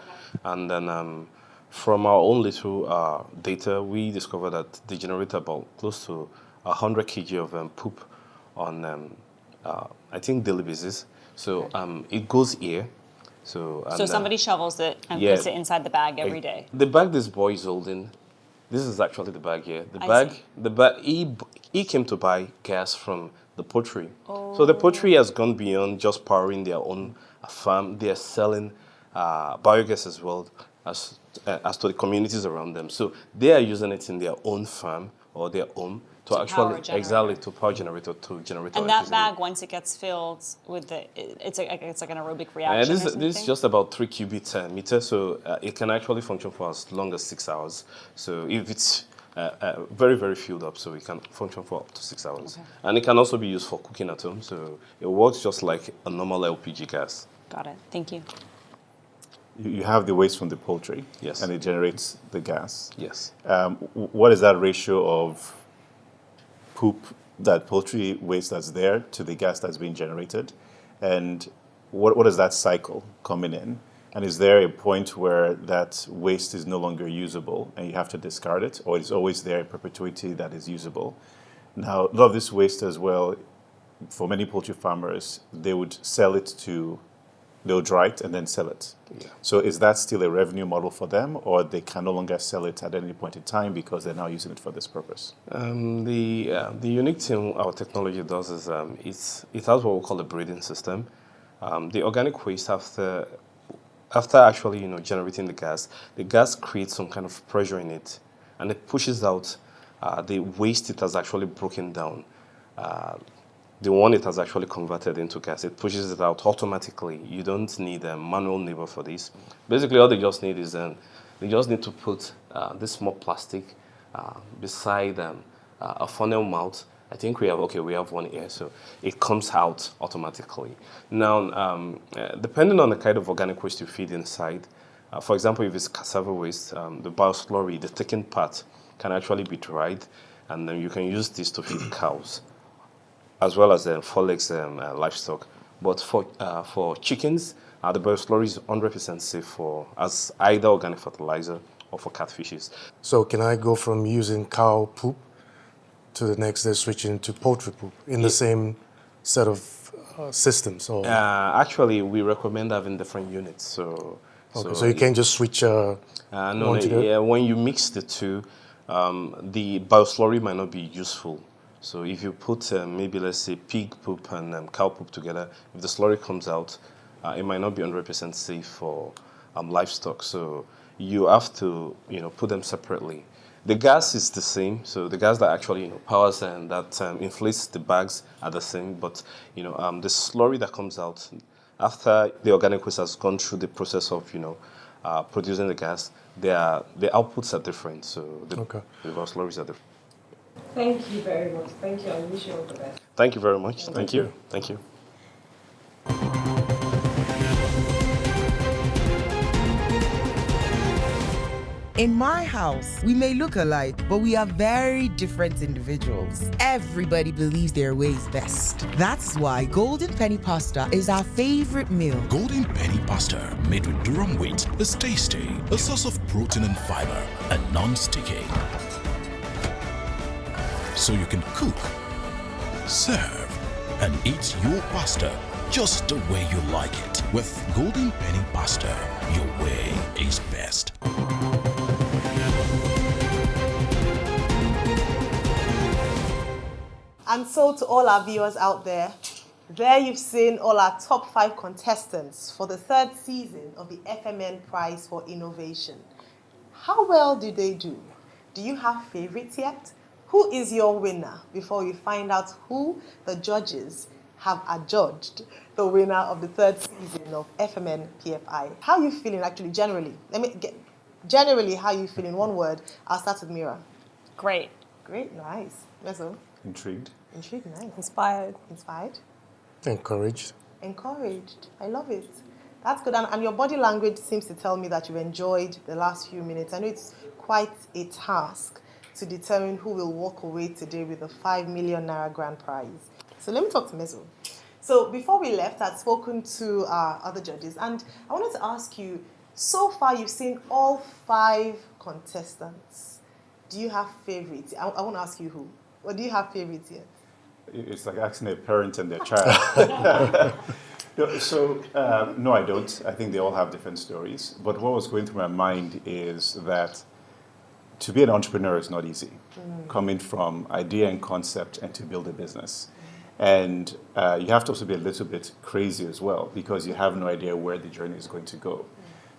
And then from our own little data, we discovered that they generate about close to 100 kg of poop on I think daily basis. So it goes here. So somebody shovels it and puts it inside the bag every day. The bag this boy is holding, this is actually the bag here. The bag. He came to buy gas from the poultry. Oh. So the poultry has gone beyond just powering their own farm. They are selling biogas as well. as to the communities around them. So they are using it in their own farm or their home to power actually, generator. exactly, to power generator, to generate And that electricity. bag, once it gets filled with it's like an aerobic reaction or something? This is just about 3 cubic meters, so it can actually function for as long as 6 hours. So if it's very, very filled up, so it can function for up to 6 hours. Okay. And it can also be used for cooking at home, so it works just like a normal LPG gas. Got it. Thank you. You have the waste from the poultry, Yes. and it generates the gas. Yes. What is that ratio of poop, that poultry waste that's there, to the gas that's being generated? And what is that cycle coming in? And is there a point where that waste is no longer usable and you have to discard it, or it's always there in perpetuity that is usable? Now, a lot of this waste as well, for many poultry farmers, they'll dry it and then sell it. Yeah. So is that still a revenue model for them, or they can no longer sell it at any point in time because they're now using it for this purpose? The unique thing our technology does is it has what we call a breeding system. The organic waste, after actually generating the gas creates some kind of pressure in it, and it pushes out the waste it has actually broken down. The one it has actually converted into gas, it pushes it out automatically. You don't need manual labor for this. Basically, all they just need is they just need to put this small plastic beside a funnel mouth. I think we have one here, so it comes out automatically. Now, depending on the kind of organic waste you feed inside, for example, if it's cassava waste, the bioslurry, the thickened part, can actually be dried, and then you can use this to feed cows, as well as folics livestock. But for chickens, the bioslurry is 100% safe as either organic fertilizer or for catfishes. So can I go from using cow poop to the next day switching to poultry poop in the same set of systems? Or? Actually, we recommend having different units. So you can't just switch when you mix the two, the bioslurry might not be useful. So if you put maybe, let's say, pig poop and cow poop together, if the slurry comes out, it might not be 100% safe for livestock. So you have to put them separately. The gas is the same, so the gas that actually powers and that inflates the bags are the same, but the slurry that comes out after the organic waste has gone through the process of producing the gas, the outputs are different, so the slurries are different. Thank you very much. Thank you. I wish you all the best. Thank you very much. Thank you. Thank you. In my house, we may look alike, but we are very different individuals. Everybody believes their way is best. That's why Golden Penny Pasta is our favorite meal. Golden Penny Pasta, made with durum wheat, is tasty, a source of protein and fiber, and non-sticky. So you can cook, serve, and eat your pasta just the way you like it. With Golden Penny Pasta, your way is best. And so to all our viewers out there you've seen all our top 5 contestants for the 3rd season of the FMN Prize for Innovation. How well do they do? Do you have favorites yet? Who is your winner before we find out who the judges have adjudged the winner of the 3rd season of FMN PFI? How are you feeling actually generally? Generally, how are you feeling? One word. I'll start with Mira. Great. Great, nice. Meso? Intrigued. Intrigued, nice. Inspired. Inspired? Encouraged. Encouraged. I love it. That's good. And your body language seems to tell me that you've enjoyed the last few minutes. I know it's quite a task to determine who will walk away today with the 5 million Naira grand prize. So let me talk to Meso. So before we left, I'd spoken to our other judges, and I wanted to ask you, so far you've seen all 5 contestants. Do you have favorites? I want to ask you who. Or do you have favorites yet? It's like asking a parent and their child. No, I don't. I think they all have different stories. But what was going through my mind is that to be an entrepreneur is not easy. Coming from idea and concept and to build a business. And you have to also be a little bit crazy as well, because you have no idea where the journey is going to go.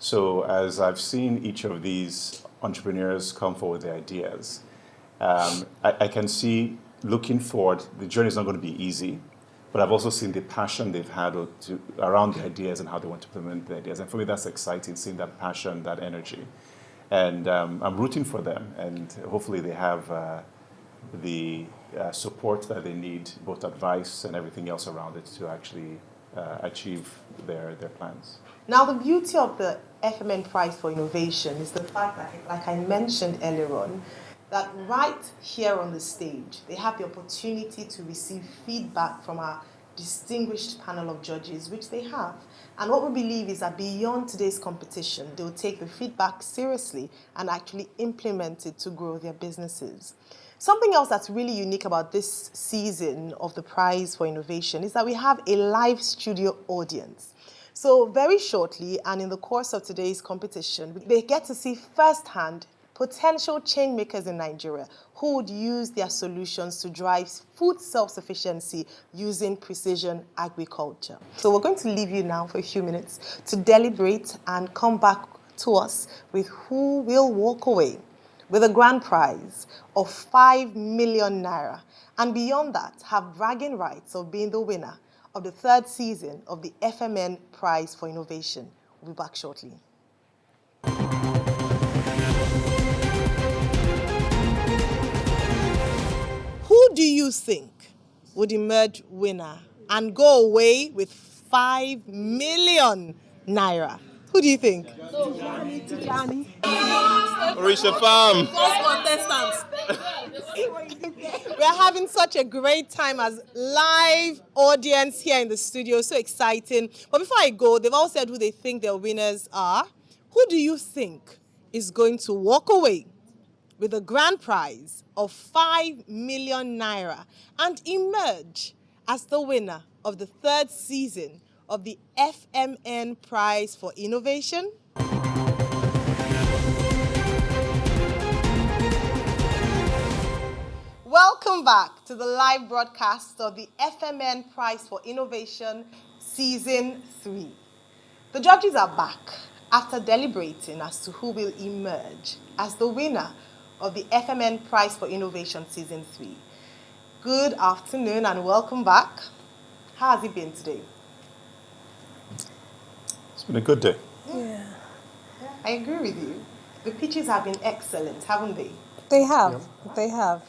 So as I've seen each of these entrepreneurs come forward with their ideas, I can see looking forward, the journey is not going to be easy, but I've also seen the passion they've had around the ideas and how they want to implement the ideas. And for me, that's exciting, seeing that passion, that energy. And I'm rooting for them, and hopefully they have the support that they need, both advice and everything else around it to actually achieve their plans. Now, the beauty of the FMN Prize for Innovation is the fact that, like I mentioned earlier on, that right here on the stage, they have the opportunity to receive feedback from our distinguished panel of judges, which they have. And what we believe is that beyond today's competition, they will take the feedback seriously and actually implement it to grow their businesses. Something else that's really unique about this season of the Prize for Innovation is that we have a live studio audience. So very shortly, and in the course of today's competition, they get to see firsthand potential change makers in Nigeria who would use their solutions to drive food self-sufficiency using precision agriculture. So we're going to leave you now for a few minutes to deliberate and come back to us with who will walk away with a grand prize of 5 million naira, and beyond that, have bragging rights of being the winner of the 3rd season of the FMN Prize for Innovation. We'll be back shortly. Who do you think would emerge winner and go away with 5 million naira? Who do you think? Tijani. Orisha Farm. We're having such a great time as live audience here in the studio. So exciting. But before I go, they've all said who they think their winners are. Who do you think is going to walk away with a grand prize of 5 million naira and emerge as the winner of the 3rd season of the FMN Prize for Innovation? Welcome back to the live broadcast of the FMN Prize for Innovation Season 3. The judges are back after deliberating as to who will emerge as the winner of the FMN Prize for Innovation Season 3. Good afternoon and welcome back. How has it been today? It's been a good day. Yeah. I agree with you. The pitches have been excellent, haven't they? They have. They have.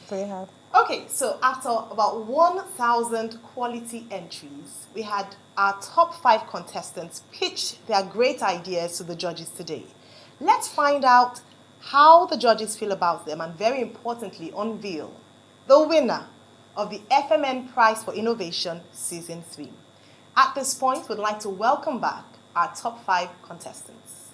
Okay, so after about 1,000 quality entries, we had our top 5 contestants pitch their great ideas to the judges today. Let's find out how the judges feel about them and, very importantly, unveil the winner of the FMN Prize for Innovation Season 3. At this point, we'd like to welcome back our top 5 contestants.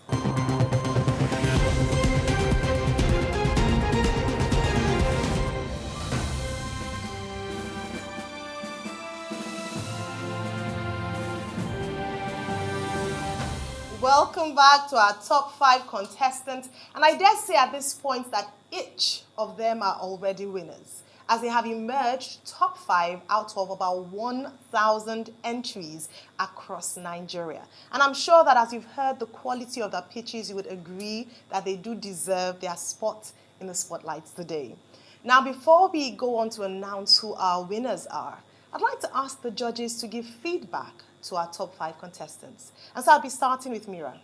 Welcome back to our top 5 contestants, and I dare say at this point that each of them are already winners, as they have emerged top 5 out of about 1,000 entries across Nigeria. And I'm sure that as you've heard the quality of their pitches, you would agree that they do deserve their spot in the spotlights today. Now, before we go on to announce who our winners are, I'd like to ask the judges to give feedback to our top 5 contestants. And so I'll be starting with Mira.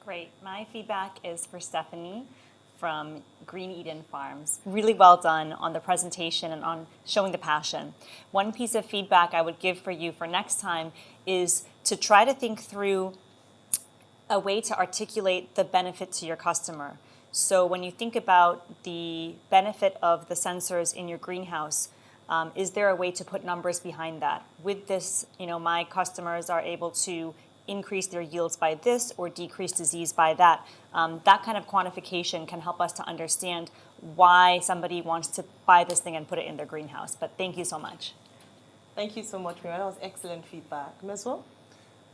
Great. My feedback is for Stephanie from Green Eden Farms. Really well done on the presentation and on showing the passion. One piece of feedback I would give for you for next time is to try to think through a way to articulate the benefit to your customer. So when you think about the benefit of the sensors in your greenhouse, is there a way to put numbers behind that? With this, my customers are able to increase their yields by this or decrease disease by that. That kind of quantification can help us to understand why somebody wants to buy this thing and put it in their greenhouse. But thank you so much. Thank you so much, Mira. That was excellent feedback. Meswell?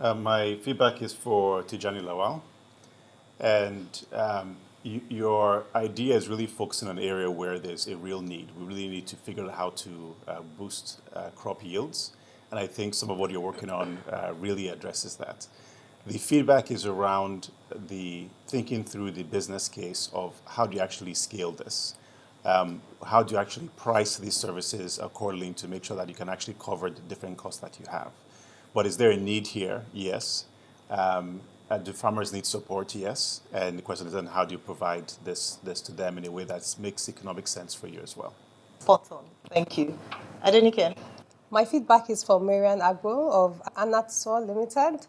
My feedback is for Tijani Lawal. And your idea is really focusing on an area where there's a real need. We really need to figure out how to boost crop yields. And I think some of what you're working on really addresses that. The feedback is around the thinking through the business case of how do you actually scale this? How do you actually price these services accordingly to make sure that you can actually cover the different costs that you have? But is there a need here? Yes. Do farmers need support? Yes. And the question is then how do you provide this to them in a way that makes economic sense for you as well? Spot on. Thank you. Adenike? My feedback is for Marian Agbo of Anatso Limited.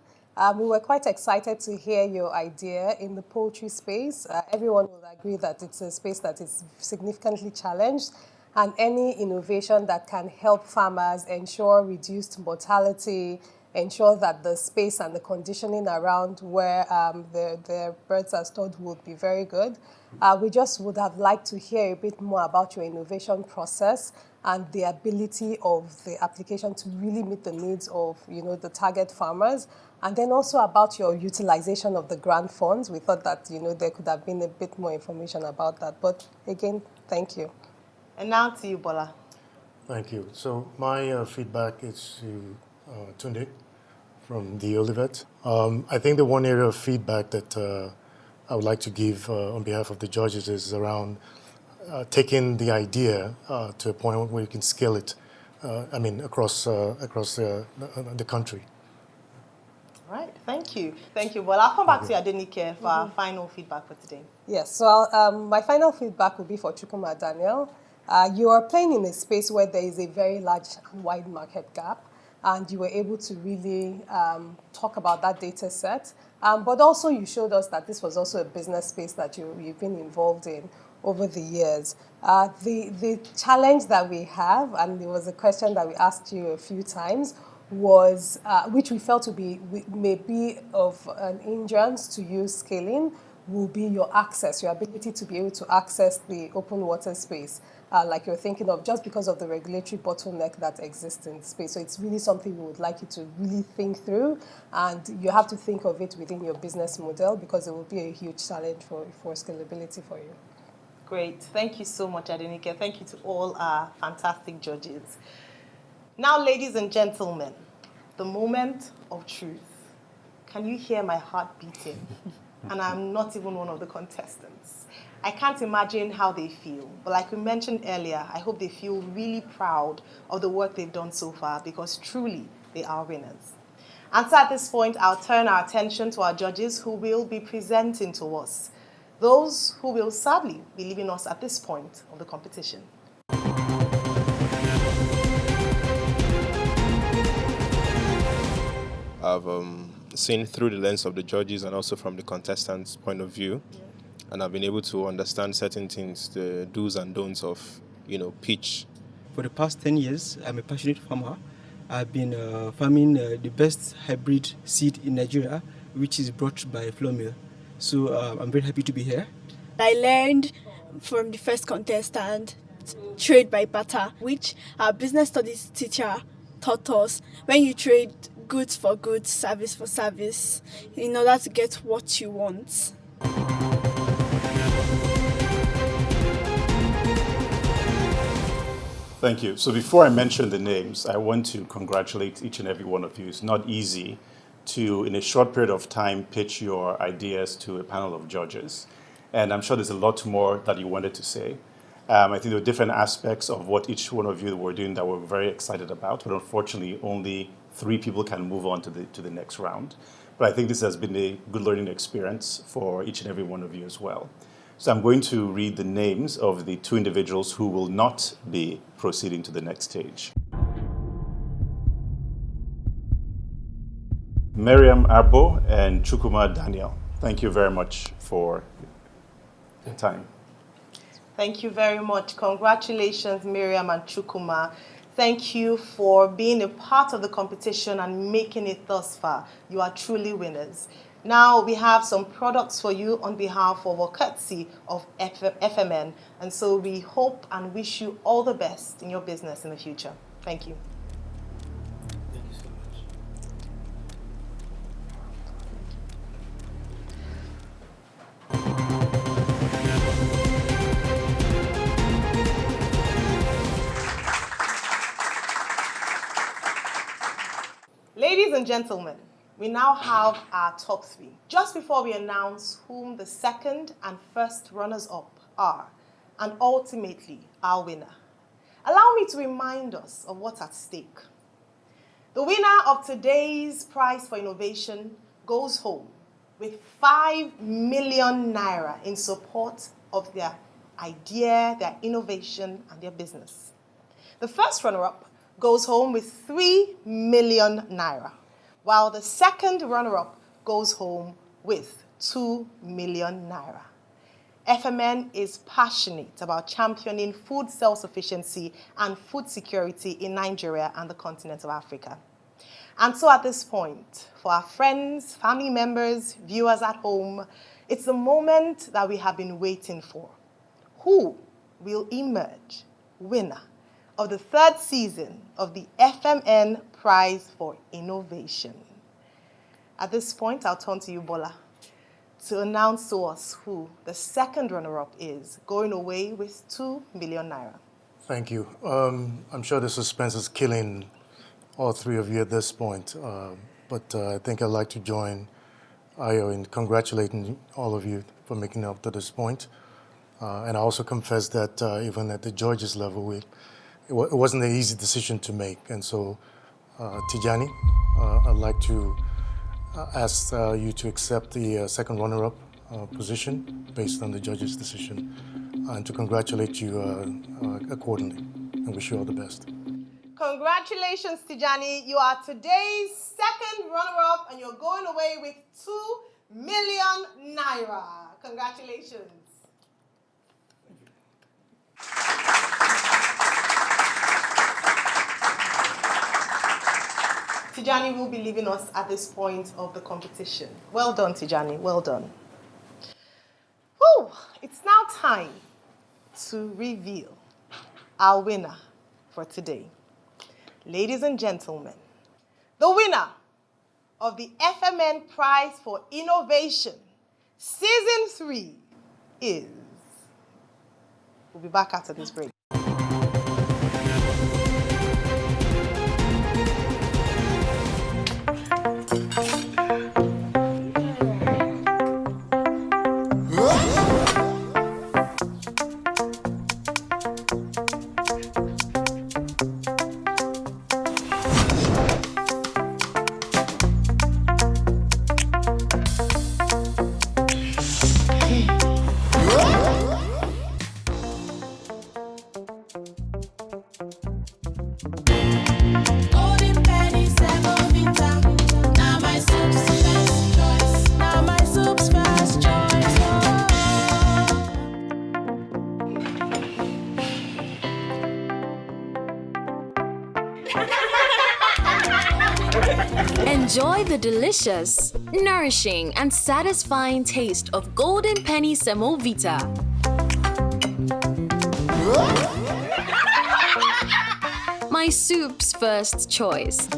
We were quite excited to hear your idea in the poultry space. Everyone will agree that it's a space that is significantly challenged, and any innovation that can help farmers ensure reduced mortality, ensure that the space and the conditioning around where their birds are stored would be very good. We just would have liked to hear a bit more about your innovation process and the ability of the application to really meet the needs of, the target farmers. And then also about your utilization of the grant funds. We thought that, there could have been a bit more information about that. But again, thank you. And now to you, Bola. Thank you. So my feedback is to Tunde from the Olivet. I think the one area of feedback that I would like to give on behalf of the judges is around taking the idea to a point where you can scale it, across the country. All right, thank you. Thank you. Well, I'll come back to you, Adenike, for our final feedback for today. Yes, so my final feedback will be for Chukuma Daniel. You are playing in a space where there is a very large and wide market gap, and you were able to really talk about that data set. But also you showed us that this was also a business space that you've been involved in over the years. The challenge that we have, and there was a question that we asked you a few times, was, which we felt to be, may be of an hindrance to you scaling, will be your access, your ability to be able to access the open water space, like you're thinking of, just because of the regulatory bottleneck that exists in the space. So it's really something we would like you to really think through, and you have to think of it within your business model, because it will be a huge challenge for scalability for you. Great. Thank you so much, Adenike. Thank you to all our fantastic judges. Now, ladies and gentlemen, the moment of truth. Can you hear my heart beating? And I'm not even one of the contestants. I can't imagine how they feel. But like we mentioned earlier, I hope they feel really proud of the work they've done so far, because truly they are winners. And so at this point, I'll turn our attention to our judges who will be presenting to us. Those who will sadly be leaving us at this point of the competition. I've seen through the lens of the judges and also from the contestants' point of view, and I've been able to understand certain things, the do's and don'ts of, pitch. For the past 10 years, I'm a passionate farmer. I've been farming the best hybrid seed in Nigeria, which is brought by Flowmill. So I'm very happy to be here. I learned from the first contestant, trade by barter, which our business studies teacher taught us. When you trade goods for goods, service for service, in order to get what you want. Thank you. So before I mention the names, I want to congratulate each and every one of you. It's not easy to, in a short period of time, pitch your ideas to a panel of judges. And I'm sure there's a lot more that you wanted to say. I think there were different aspects of what each one of you were doing that we're very excited about, but unfortunately only 3 people can move on to the next round. But I think this has been a good learning experience for each and every one of you as well. So I'm going to read the names of the 2 individuals who will not be proceeding to the next stage. Miriam Arbo and Chukuma Daniel. Thank you very much for your time. Thank you very much. Congratulations, Miriam and Chukuma. Thank you for being a part of the competition and making it thus far. You are truly winners. Now we have some products for you on behalf of or courtesy of FMN. And so we hope and wish you all the best in your business in the future. Thank you. Thank you so Ladies and gentlemen, we now have our top three. Just before we announce whom the second and first runners-up are, and ultimately our winner, allow me to remind us of what's at stake. The winner of today's prize for innovation goes home with 5 million naira in support of their idea, their innovation, and their business. The first runner-up goes home with 3 million naira, while the second runner-up goes home with 2 million naira. FMN is passionate about championing food self-sufficiency and food security in Nigeria and the continent of Africa. And so at this point, for our friends, family members, viewers at home, it's the moment that we have been waiting for. Who will emerge winner of the third season of the FMN Prize for Innovation? At this point, I'll turn to you, Bola, to announce to us who the second runner-up is, going away with 2 million naira. Thank you. I'm sure the suspense is killing all three of you at this point, but I think I'd like to join Ayo in congratulating all of you for making it up to this point. And I also confess that even at the judges level, it wasn't an easy decision to make. And so, Tijani, I'd like to ask you to accept the second runner-up position based on the judges' decision, and to congratulate you accordingly, and wish you all the best. Congratulations, Tijani. You are today's second runner-up, and you're going away with 2 million naira. Congratulations. Tijani will be leaving us at this point of the competition. Well done, Tijani. Well done. Whew. It's now time to reveal our winner for today. Ladies and gentlemen, the winner of the FMN Prize for Innovation Season 3 is... We'll be back after this break. Enjoy the delicious, nourishing, and satisfying taste of Golden Penny Semovita. My soup's first choice.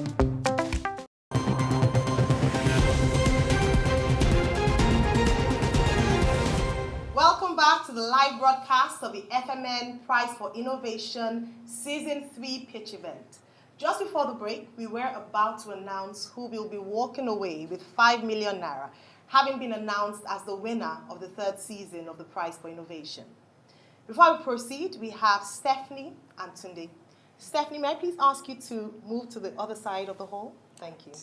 Welcome back to the live broadcast of the FMN Prize for Innovation Season 3 pitch event. Just before the break, we were about to announce who will be walking away with 5 million naira, having been announced as the winner of the third season of the Prize for Innovation. Before we proceed, we have Stephanie and Tunde. Stephanie, may I please ask you to move to the other side of the hall? Thank you.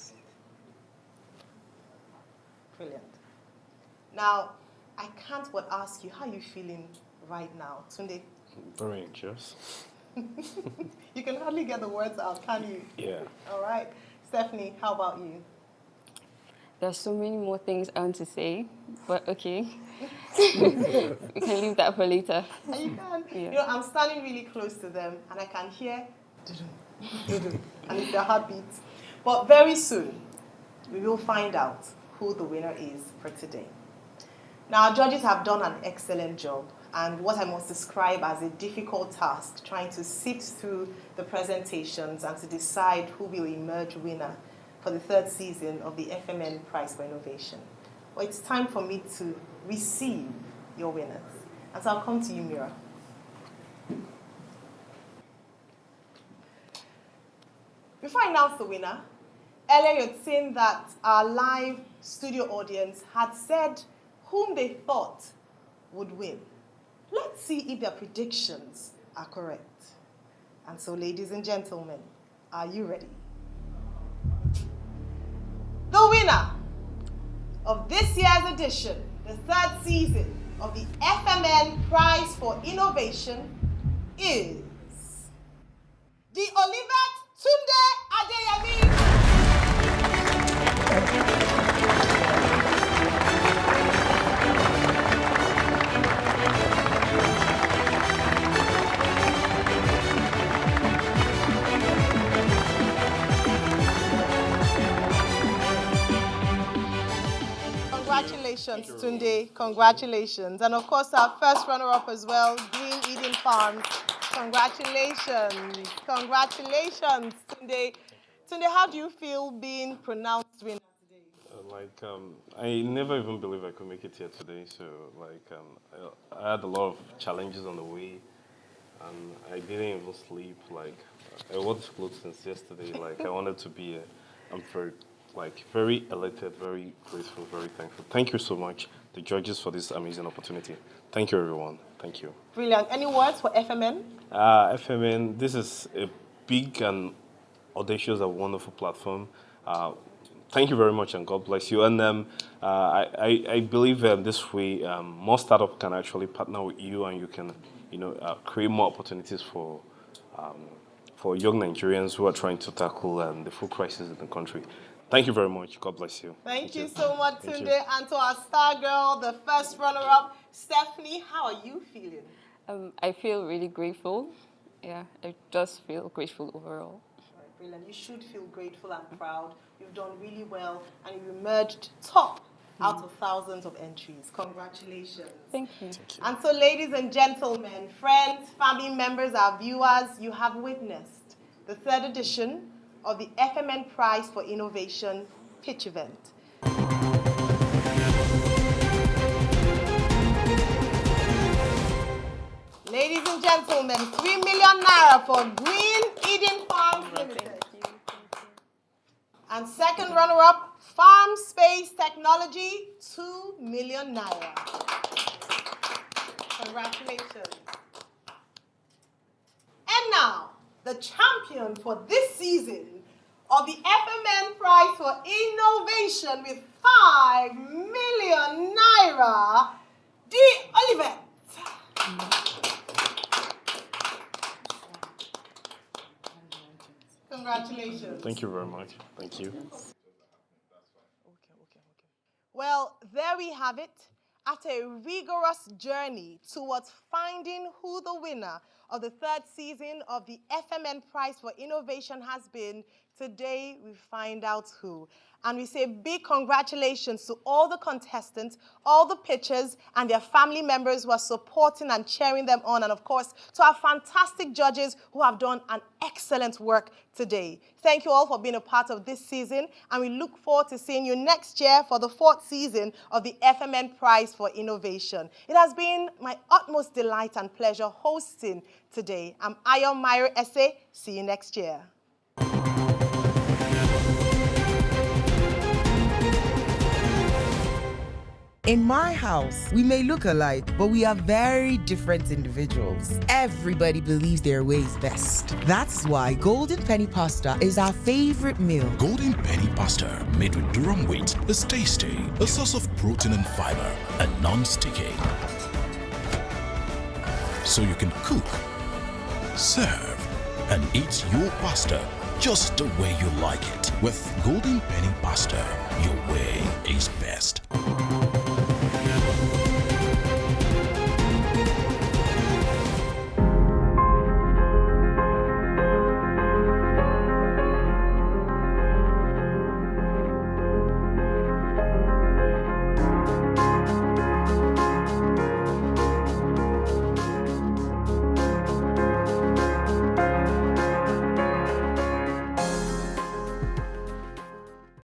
Brilliant. Now, I can't but ask you, how are you feeling right now? Tunde? Very anxious. You can hardly get the words out, can you? Yeah. All right. Stephanie, how about you? There's so many more things I want to say, but okay. We can leave that for later. And you can. Yeah. You know, I'm standing really close to them, and I can hear doo-doo, and it's their heartbeat. But very soon, we will find out who the winner is for today. Now, our judges have done an excellent job, and what I must describe as a difficult task, trying to sift through the presentations and to decide who will emerge winner for the third season of the FMN Prize for Innovation. Well, it's time for me to receive your winners. And so I'll come to you, Mira. Before I announce the winner, Earlier, you'd seen that our live studio audience had said whom they thought would win. Let's see if their predictions are correct. And so, ladies and gentlemen, are you ready? The winner of this year's edition, the third season of the FMN Prize for Innovation is the Olivet Tunde Adeyemi. Congratulations, Tunde. Congratulations. And of course, our first runner-up as well, Green Eden Farms. Congratulations. Congratulations, Tunde. Tunde, how do you feel being pronounced winner today? I never even believed I could make it here today. So, I had a lot of challenges on the way, and I didn't even sleep. I wore this clothes since yesterday. I wanted to be here. I'm very elated, very grateful, very thankful. Thank you so much, the judges, for this amazing opportunity. Thank you, everyone. Thank you. Brilliant. Any words for FMN? FMN, this is a big and audacious and wonderful platform. Thank you very much, and God bless you. And I believe this way, more startups can actually partner with you, and you can, create more opportunities for young Nigerians who are trying to tackle the food crisis in the country. Thank you very much. God bless you. Thank you so much, Tunde. And to our star girl, the first runner-up, Stephanie, how are you feeling? I feel really grateful. Yeah, I just feel grateful overall. Brilliant. You should feel grateful and proud. You've done really well, and you emerged top out of thousands of entries. Congratulations. Thank you. And so, ladies and gentlemen, friends, family members, our viewers, you have witnessed the third edition of the FMN Prize for Innovation pitch event. Ladies and gentlemen, 3 million naira for Green Eden Farms Limited. And second runner-up, Farm Space Technology, 2 million naira. Congratulations. And now, the champion for this season of the FMN Prize for Innovation with 5 million naira, the Olivet. Congratulations. Thank you very much. Thank you. Well, there we have it. After a rigorous journey towards finding who the winner of the third season of the FMN Prize for Innovation has been, today we find out who. And we say big congratulations to all the contestants, all the pitchers, and their family members who are supporting and cheering them on. And of course, to our fantastic judges who have done an excellent work today. Thank you all for being a part of this season. And we look forward to seeing you next year for the fourth season of the FMN Prize for Innovation. It has been my utmost delight and pleasure hosting today. I'm Ayo Myro Esse. See you next year. In my house, we may look alike, but we are very different individuals. Everybody believes their way is best. That's why Golden Penny Pasta is our favorite meal. Golden Penny Pasta, made with durum wheat, is tasty, a source of protein and fiber, and non-sticky. So you can cook, serve, and eat your pasta just the way you like it. With Golden Penny Pasta, your way is best.